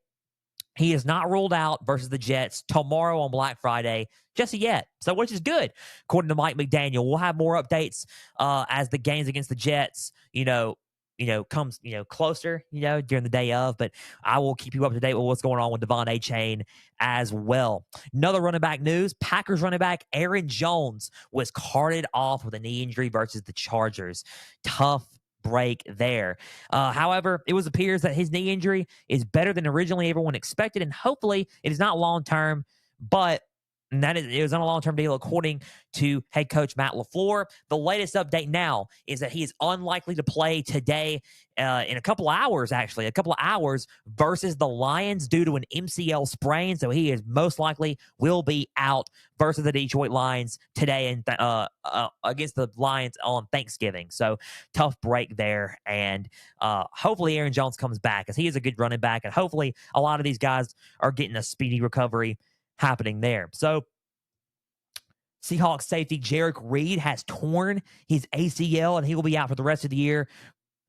He is not ruled out versus the Jets tomorrow on Black Friday just yet, so which is good, according to Mike McDaniel. We'll have more updates as the games against the Jets, comes, closer, during the day of, but I will keep you up to date with what's going on with Devon Achane as well. Another running back news, Packers running back Aaron Jones was carted off with a knee injury versus the Chargers. Tough break there. However, it appears that his knee injury is better than originally everyone expected, and hopefully it is not long-term, but it was on a long-term deal, according to head coach Matt LaFleur. The latest update now is that he is unlikely to play today in a couple of hours versus the Lions due to an MCL sprain. So he is most likely will be out versus the Detroit Lions today and against the Lions on Thanksgiving. So tough break there. And hopefully Aaron Jones comes back, as he is a good running back. And hopefully a lot of these guys are getting a speedy recovery happening there. So Seahawks safety Jarek Reed has torn his ACL, and he will be out for the rest of the year.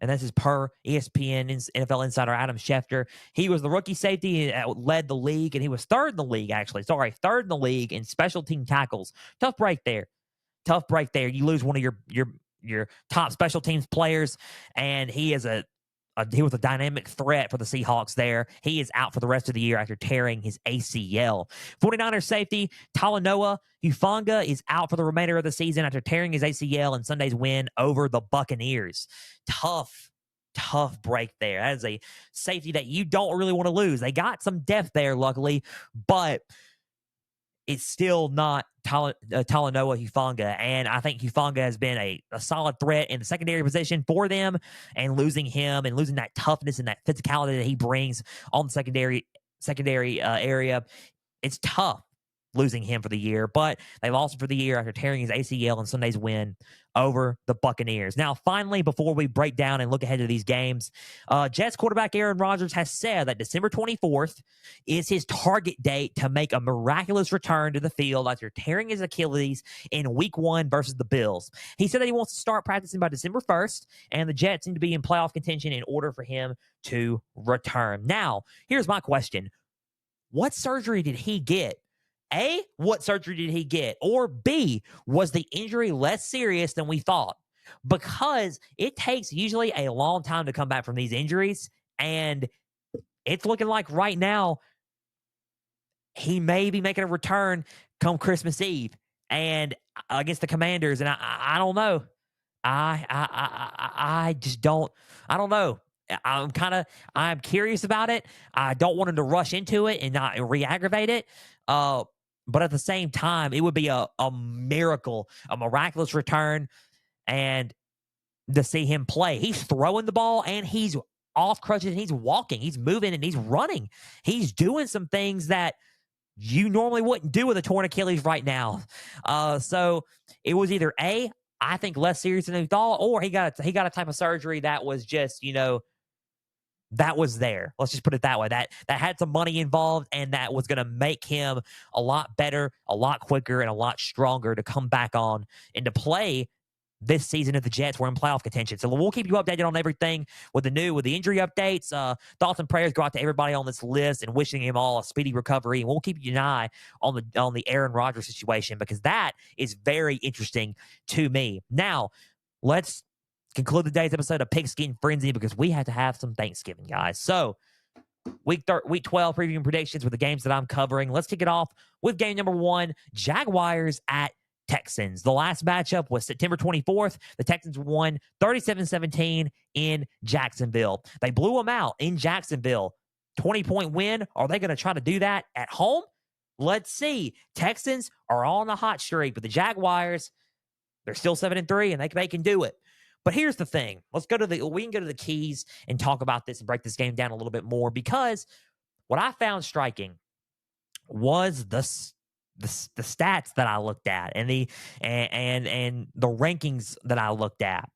And this is per ESPN NFL insider Adam Schefter. He was the rookie safety, led the league, and he was third in the league, third in the league in special team tackles. Tough break there. You lose one of your top special teams players, and he was a dynamic threat for the Seahawks there. He is out for the rest of the year after tearing his ACL. 49ers safety Talanoa Hufanga is out for the remainder of the season after tearing his ACL in Sunday's win over the Buccaneers. Tough break there. That is a safety that you don't really want to lose. They got some depth there, luckily, but it's still not Talanoa Hufanga. And I think Hufanga has been a solid threat in the secondary position for them, and losing him and losing that toughness and that physicality that he brings on the secondary area, it's tough losing him for the year. But they lost him for the year after tearing his ACL in Sunday's win over the Buccaneers. Now, finally, before we break down and look ahead to these games, Jets quarterback Aaron Rodgers has said that December 24th is his target date to make a miraculous return to the field after tearing his Achilles in Week 1 versus the Bills. He said that he wants to start practicing by December 1st, and the Jets seem to be in playoff contention in order for him to return. Now, here's my question. What surgery did he get? A, what surgery did he get? Or B, was the injury less serious than we thought? Because it takes usually a long time to come back from these injuries, and it's looking like right now he may be making a return come Christmas Eve and against the Commanders. And I don't know. I just don't. I don't know. I'm curious about it. I don't want him to rush into it and not re-aggravate it. But at the same time, it would be a miracle, a miraculous return, and to see him play. He's throwing the ball, and he's off crutches, and he's walking. He's moving, and he's running. He's doing some things that you normally wouldn't do with a torn Achilles right now. So it was either A, I think less serious than he thought, or he got a type of surgery that was just, that was there. Let's just put it that way. That had some money involved, and that was going to make him a lot better, a lot quicker, and a lot stronger to come back on and to play this season if the Jets were in playoff contention. So we'll keep you updated on everything with the injury updates. Thoughts and prayers go out to everybody on this list, and wishing him all a speedy recovery. And we'll keep you an eye on the Aaron Rodgers situation, because that is very interesting to me. Now, let's conclude today's episode of Pigskin Frenzy, because we have to have some Thanksgiving, guys. So week 12 previewing predictions with the games that I'm covering. Let's kick it off with game number 1, Jaguars at Texans. The last matchup was September 24th. The Texans won 37-17 in Jacksonville. They blew them out in Jacksonville. 20-point win. Are they going to try to do that at home? Let's see. Texans are on a hot streak, but the Jaguars, they're still 7-3, and they can do it. But here's the thing. We can go to the keys and talk about this and break this game down a little bit more, because what I found striking was the stats that I looked at and the rankings that I looked at.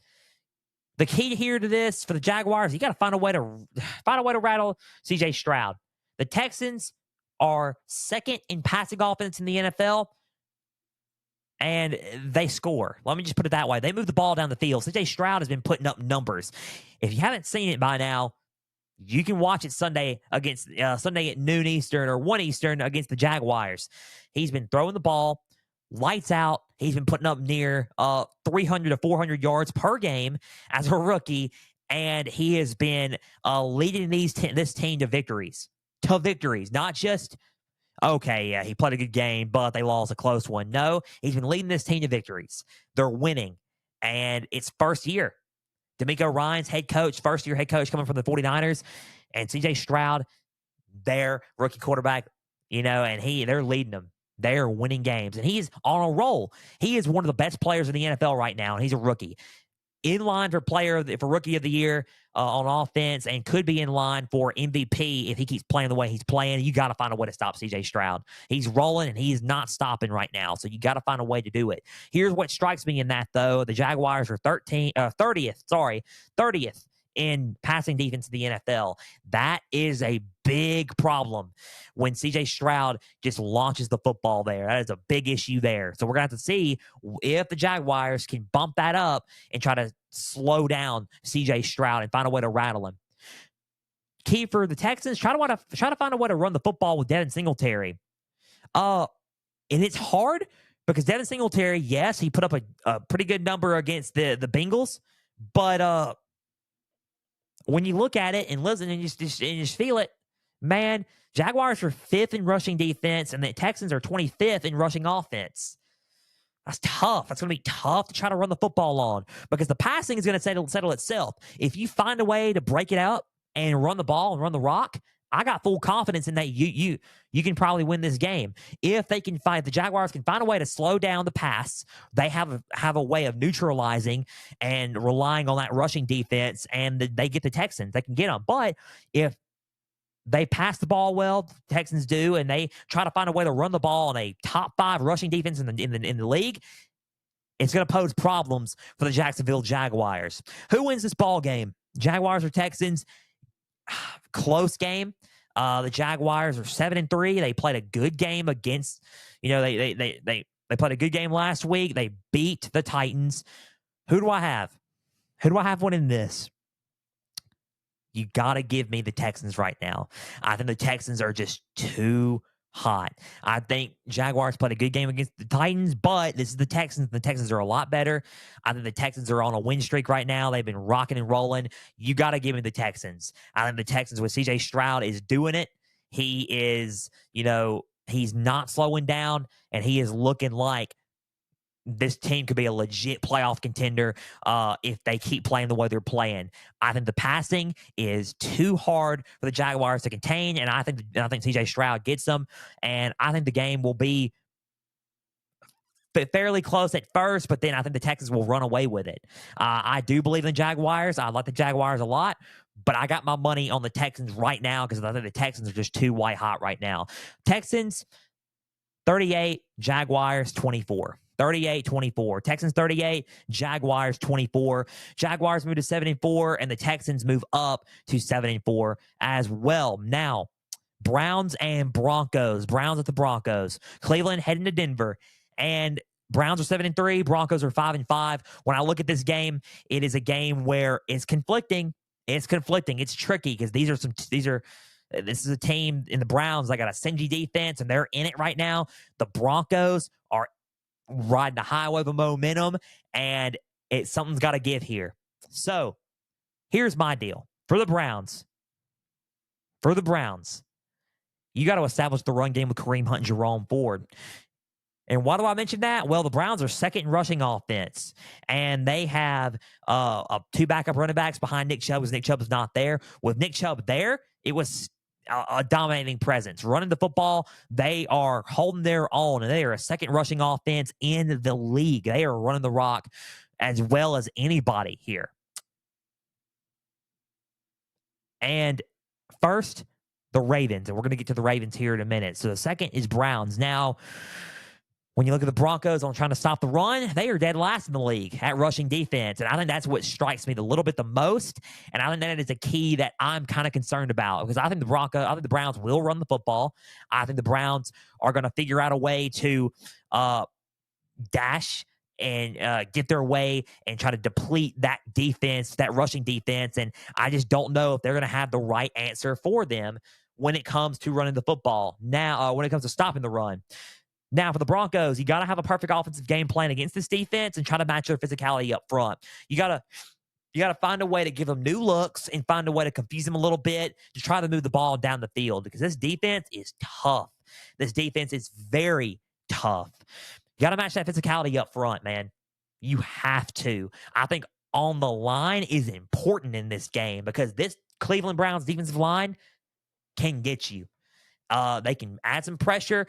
The key here to this for the Jaguars, you got to find a way to rattle CJ Stroud. The Texans are second in passing offense in the NFL, and they score. Let me just put it that way. They move the ball down the field. CJ Stroud has been putting up numbers. If you haven't seen it by now, you can watch it Sunday at noon Eastern or 1 Eastern against the Jaguars. He's been throwing the ball lights out. He's been putting up near 300 to 400 yards per game as a rookie, and he has been leading this team to victories. To victories, not just, okay, yeah, he played a good game, but they lost a close one. No, he's been leading this team to victories. They're winning, and it's first year. D'Amico Ryan's head coach, first-year head coach coming from the 49ers, and CJ Stroud, their rookie quarterback, and they're leading them. They're winning games, and he's on a roll. He is one of the best players in the NFL right now, and he's a rookie. In line for rookie of the year on offense, and could be in line for MVP if he keeps playing the way he's playing. You got to find a way to stop CJ Stroud. He's rolling, and he's not stopping right now, so you got to find a way to do it. Here's what strikes me in that, though. The Jaguars are 30th in passing defense in the NFL. That is a big problem when CJ Stroud just launches the football there. That is a big issue there. So we're going to have to see if the Jaguars can bump that up and try to slow down CJ Stroud and find a way to rattle him. Key for the Texans, try to find a way to run the football with Devin Singletary. And it's hard because Devin Singletary, yes, he put up a pretty good number against the Bengals, but when you look at it and listen and just feel it, man, Jaguars are 5th in rushing defense, and the Texans are 25th in rushing offense. That's tough. That's going to be tough to try to run the football on because the passing is going to settle itself. If you find a way to break it out and run the ball and run the rock, I got full confidence in that you can probably win this game. If the Jaguars can find a way to slow down the pass, they have a way of neutralizing and relying on that rushing defense, and they get the Texans. They can get them. But if they pass the ball well, the Texans do, and they try to find a way to run the ball on a top 5 rushing defense in the league, it's going to pose problems for the Jacksonville Jaguars. Who wins this ball game? Jaguars or Texans? Close game. The Jaguars are 7-3. They played a good game against, they played a good game last week. They beat the Titans. Who do I have? Who do I have winning this? You got to give me the Texans right now. I think the Texans are just too hot. I think Jaguars played a good game against the Titans, but this is the Texans. The Texans are a lot better. I think the Texans are on a win streak right now. They've been rocking and rolling. You got to give me the Texans. I think the Texans with CJ Stroud is doing it. He is, he's not slowing down, and he is looking like this team could be a legit playoff contender if they keep playing the way they're playing. I think the passing is too hard for the Jaguars to contain, and I think CJ Stroud gets them, and I think the game will be fairly close at first, but then I think the Texans will run away with it. I do believe in the Jaguars. I like the Jaguars a lot, but I got my money on the Texans right now because I think the Texans are just too white hot right now. Texans 38, Jaguars 24. 38-24. Texans 38, Jaguars 24. Jaguars move to 7-4, and the Texans move up to 7-4 as well. Now, Browns and Broncos. Browns at the Broncos. Cleveland heading to Denver, and Browns are 7-3. Broncos are 5-5. When I look at this game, it is a game where it's conflicting. It's tricky because this is a team in the Browns that got a stingy defense, and they're in it right now. The Broncos are riding the high wave of momentum, and something's got to give here. So here's my deal. For the Browns, you got to establish the run game with Kareem Hunt and Jerome Ford. And why do I mention that? Well, the Browns are second in rushing offense, and they have 2 backup running backs behind Nick Chubb because Nick Chubb is not there. With Nick Chubb there, it was a dominating presence. Running the football, they are holding their own, and they are a second rushing offense in the league. They are running the rock as well as anybody here. And first, the Ravens, and we're going to get to the Ravens here in a minute. So the second is Browns. Now, When you look at the Broncos on trying to stop the run, they are dead last in the league at rushing defense. And I think that's what strikes me a little bit the most. And I think that is a key that I'm kind of concerned about, because I think the Browns will run the football. I think the Browns are going to figure out a way to dash and get their way and try to deplete that defense, that rushing defense. And I just don't know if they're going to have the right answer for them when it comes to running the football. Now, when it comes to stopping the run. Now, for the Broncos, you got to have a perfect offensive game plan against this defense and try to match their physicality up front. You got to find a way to give them new looks and find a way to confuse them a little bit to try to move the ball down the field, because this defense is tough. This defense is very tough. You got to match that physicality up front, man. You have to. I think on the line is important in this game, because this Cleveland Browns defensive line can get you. They can add some pressure,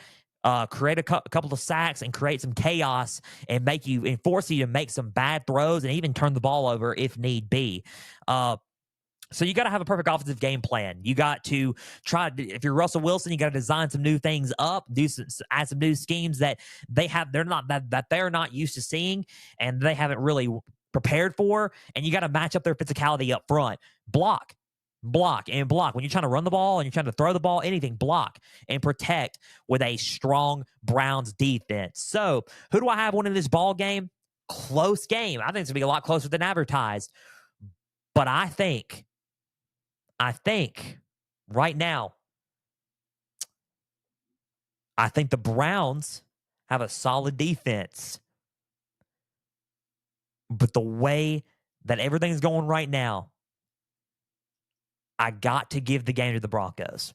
create a couple of sacks, and create some chaos, and force you to make some bad throws and even turn the ball over if need be. So you got to have a perfect offensive game plan. You got to if you're Russell Wilson, you got to design some new things up, add some new schemes that they're not used to seeing, and they haven't really prepared for. And you got to match up their physicality up front. Block. When you're trying to run the ball and you're trying to throw the ball, anything, block and protect with a strong Browns defense. So who do I have winning this ball game? Close game. I think it's gonna be a lot closer than advertised. But I think right now, I think the Browns have a solid defense. But the way that everything's going right now, I got to give the game to the Broncos.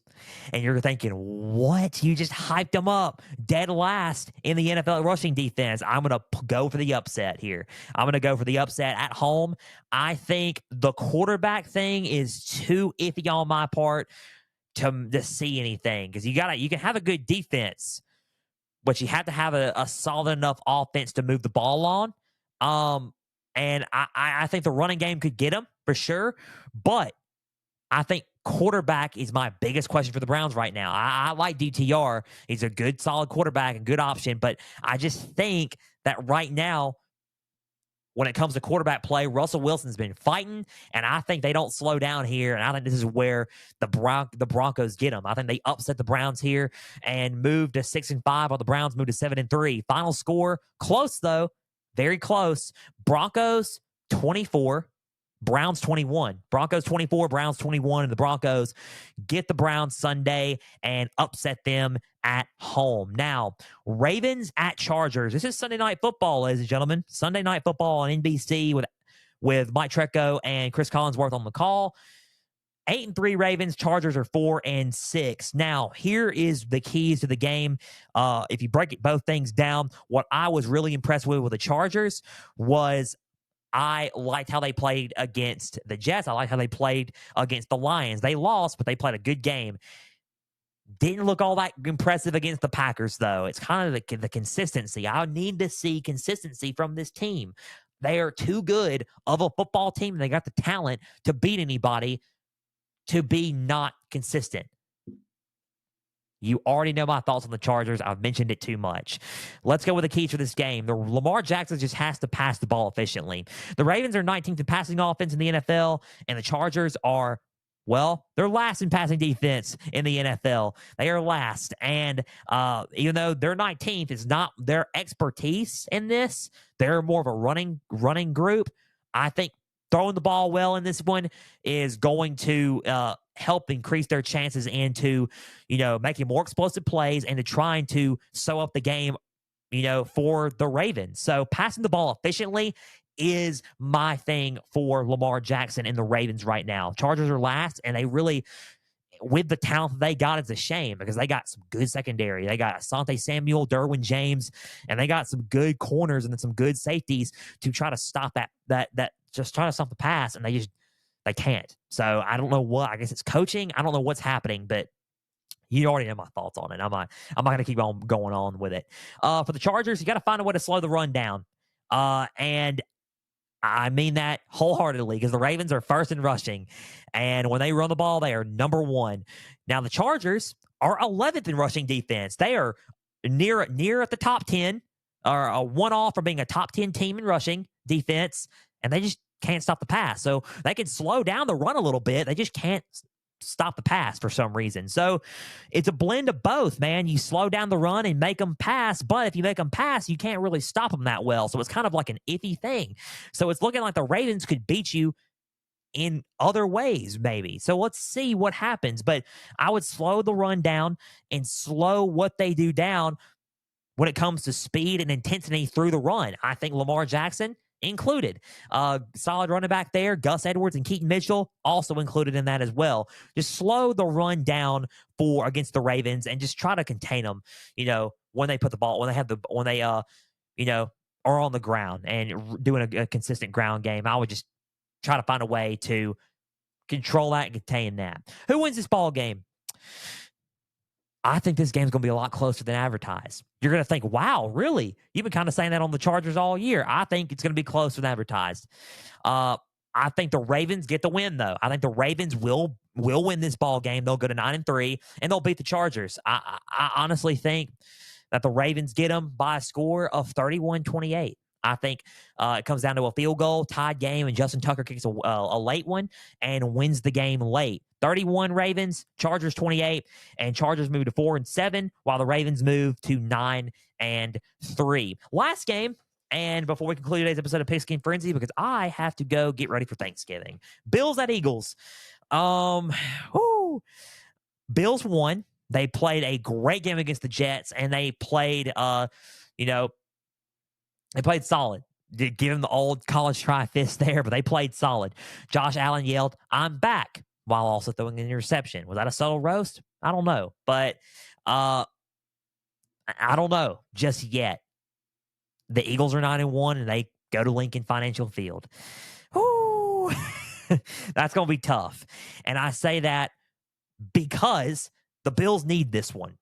And you're thinking, what? You just hyped them up dead last in the NFL rushing defense. I'm going to go for the upset here. I'm going to go for the upset at home. I think the quarterback thing is too iffy on my part to see anything, because you can have a good defense, but you have to have a solid enough offense to move the ball on. And I think the running game could get them for sure, but I think quarterback is my biggest question for the Browns right now. I like DTR. He's a good, solid quarterback and good option, but I just think that right now, when it comes to quarterback play, Russell Wilson's been fighting, and I think they don't slow down here, and I think this is where the Broncos get them. I think they upset the Browns here and move to 6-5, while the Browns move to 7-3. Final score, close though, very close. Broncos 24. Browns 21. Broncos 24, Browns 21, and the Broncos get the Browns Sunday and upset them at home. Now, Ravens at Chargers. This is Sunday Night Football, ladies and gentlemen. Sunday Night Football on NBC with Mike Trecco and Chris Collinsworth on the call. 8-3 Ravens. Chargers are 4-6. Now, here is the keys to the game. If you break both things down, what I was really impressed with the Chargers was I liked how they played against the Jets. I liked how they played against the Lions. They lost, but they played a good game. Didn't look all that impressive against the Packers, though. It's kind of the consistency. I need to see consistency from this team. They are too good of a football team. They got the talent to beat anybody, to be not consistent. You already know my thoughts on the Chargers. I've mentioned it too much. Let's go with the keys for this game. Lamar Jackson just has to pass the ball efficiently. The Ravens are 19th in passing offense in the NFL, and the Chargers are, well, they're last in passing defense in the NFL. They are last. And even though they're 19th, it's not their expertise in this. They're more of a running group. I think throwing the ball well in this one is going to help increase their chances into, making more explosive plays and to trying to sew up the game, for the Ravens. So passing the ball efficiently is my thing for Lamar Jackson and the Ravens right now. Chargers are last, and they really, with the talent they got, it's a shame because they got some good secondary. They got Asante Samuel, Derwin James, and they got some good corners and then some good safeties to try to stop that just trying to stop the pass, and they can't. So I don't know what. I guess it's coaching. I don't know what's happening, but you already know my thoughts on it. I'm not going to keep on going on with it. For the Chargers, you got to find a way to slow the run down, and I mean that wholeheartedly because the Ravens are first in rushing, and when they run the ball, they are number one. Now the Chargers are 11th in rushing defense. They are near at the top 10, or a one off from being a top 10 team in rushing defense, and they just can't stop the pass. So they can slow down the run a little bit. They just can't stop the pass for some reason. So it's a blend of both, man. You slow down the run and make them pass, but if you make them pass, you can't really stop them that well. So it's kind of like an iffy thing. So it's looking like the Ravens could beat you in other ways, maybe. So let's see what happens. But I would slow the run down and slow what they do down when it comes to speed and intensity through the run. I think Lamar Jackson included. Solid running back there. Gus Edwards and Keaton Mitchell also included in that as well. Just slow the run down against the Ravens and just try to contain them, when they put the ball, when they are on the ground and doing a consistent ground game. I would just try to find a way to control that and contain that. Who wins this ball game? I think this game's going to be a lot closer than advertised. You're going to think, wow, really? You've been kind of saying that on the Chargers all year. I think it's going to be closer than advertised. I think the Ravens get the win, though. I think the Ravens will win this ball game. They'll go to 9-3, and they'll beat the Chargers. I honestly think that the Ravens get them by a score of 31-28. I think it comes down to a field goal, tied game, and Justin Tucker kicks a late one and wins the game late. 31 Ravens, Chargers 28, and Chargers move to 4-7, while the Ravens move to 9-3. Last game, and before we conclude today's episode of Pigskin Frenzy, because I have to go get ready for Thanksgiving. Bills at Eagles. Bills won. They played a great game against the Jets, and they played, they played solid. Did give him the old college try fist there, but they played solid. Josh Allen yelled, "I'm back," while also throwing an interception. Was that a subtle roast? I don't know. But I don't know just yet. The Eagles are 9-1, and they go to Lincoln Financial Field. Ooh, that's going to be tough. And I say that because the Bills need this one.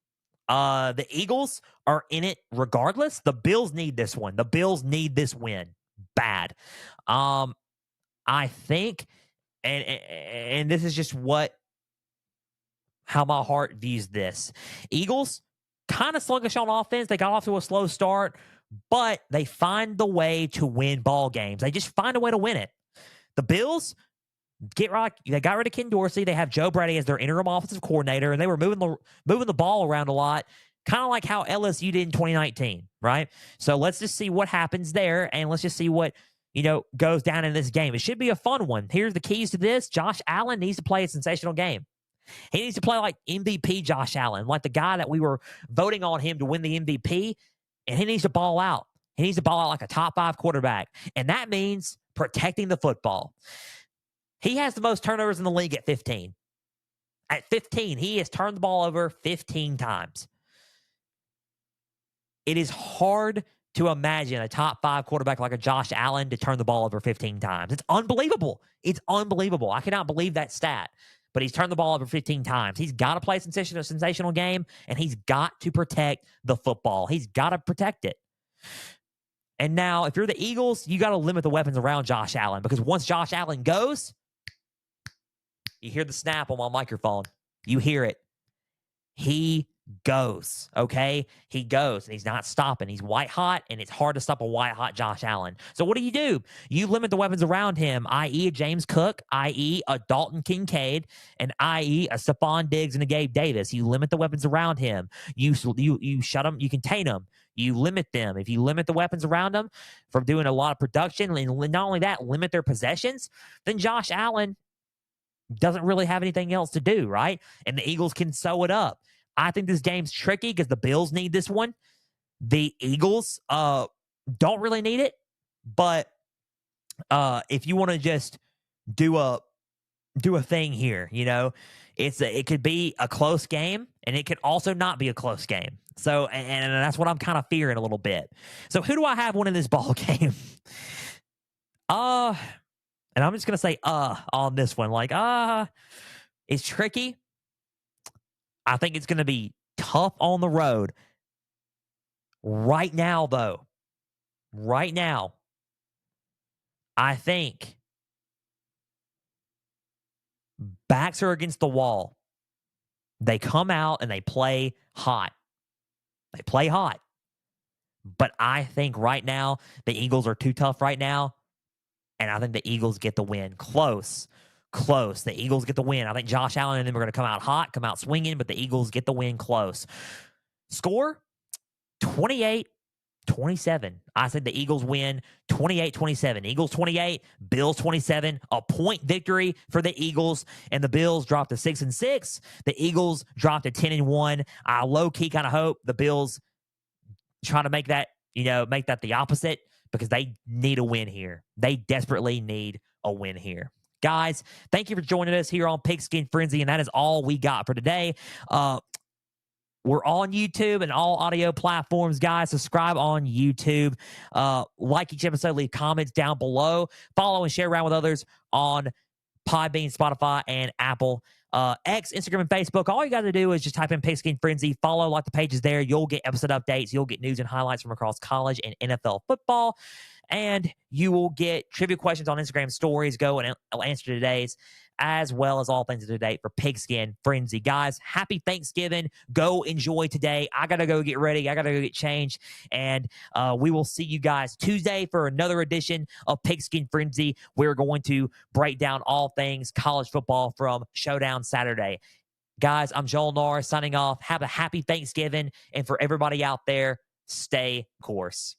The Eagles are in it regardless. The Bills need this one. The Bills need this win bad. I think, and this is just how my heart views this. Eagles kind of sluggish on offense. They got off to a slow start, but they find the way to win ball games. They just find a way to win it. The Bills they got rid of Ken Dorsey. They have Joe Brady as their interim offensive coordinator, and they were moving the ball around a lot, kind of like how LSU did in 2019, right? So let's just see what happens there, and let's just see what goes down in this game. It should be a fun one. Here's the keys to this: Josh Allen needs to play a sensational game. He needs to play like MVP Josh Allen, like the guy that we were voting on him to win the MVP, and he needs to ball out. He needs to ball out like a top 5 quarterback, and that means protecting the football. He has the most turnovers in the league at 15. At 15, he has turned the ball over 15 times. It is hard to imagine a top 5 quarterback like a Josh Allen to turn the ball over 15 times. It's unbelievable. It's unbelievable. I cannot believe that stat. But he's turned the ball over 15 times. He's got to play a sensational game, and he's got to protect the football. He's got to protect it. And now, if you're the Eagles, you got to limit the weapons around Josh Allen, because once Josh Allen goes, you hear the snap on my microphone. You hear it. He goes, okay? He goes, and he's not stopping. He's white hot, and it's hard to stop a white hot Josh Allen. So what do? You limit the weapons around him, i.e. a James Cook, i.e. a Dalton Kincaid, and i.e. a Stephon Diggs and a Gabe Davis. You limit the weapons around him. You shut them. You contain them. You limit them. If you limit the weapons around them from doing a lot of production, and not only that, limit their possessions, then Josh Allen doesn't really have anything else to do, right? And the Eagles can sew it up. I think this game's tricky because the Bills need this one. The Eagles don't really need it, but if you want to just do a thing here, it could be a close game, and it could also not be a close game. So, and that's what I'm kind of fearing a little bit. So, who do I have winning this ball game? And I'm just going to say on this one. It's tricky. I think it's going to be tough on the road. Right now, though, I think backs are against the wall. They come out and they play hot. They play hot. But I think right now, the Eagles are too tough right now. And I think the Eagles get the win. Close. The Eagles get the win. I think Josh Allen and them are going to come out hot, come out swinging, but the Eagles get the win close. Score 28-27. I said the Eagles win 28-27. Eagles 28, Bills 27. A point victory for the Eagles, and the Bills dropped to 6-6. The Eagles dropped to 10-1. I low-key kind of hope the Bills try to make that, make that the opposite, because they need a win here. They desperately need a win here. Guys, thank you for joining us here on Pigskin Frenzy, and that is all we got for today. We're on YouTube and all audio platforms, guys. Subscribe on YouTube. Like each episode, leave comments down below. Follow and share around with others on Podbean, Spotify, and Apple. X, Instagram, and Facebook. All you got to do is just type in Pigskin Frenzy. Follow, like the pages there. You'll get episode updates. You'll get news and highlights from across college and NFL football. And you will get trivia questions on Instagram stories. Go and I'll answer today's, as well as all things up to date for Pigskin Frenzy. Guys, happy Thanksgiving. Go enjoy today. I got to go get ready. I got to go get changed. And we will see you guys Tuesday for another edition of Pigskin Frenzy. We're going to break down all things college football from Showdown Saturday. Guys, I'm Joel Norris signing off. Have a happy Thanksgiving. And for everybody out there, stay course.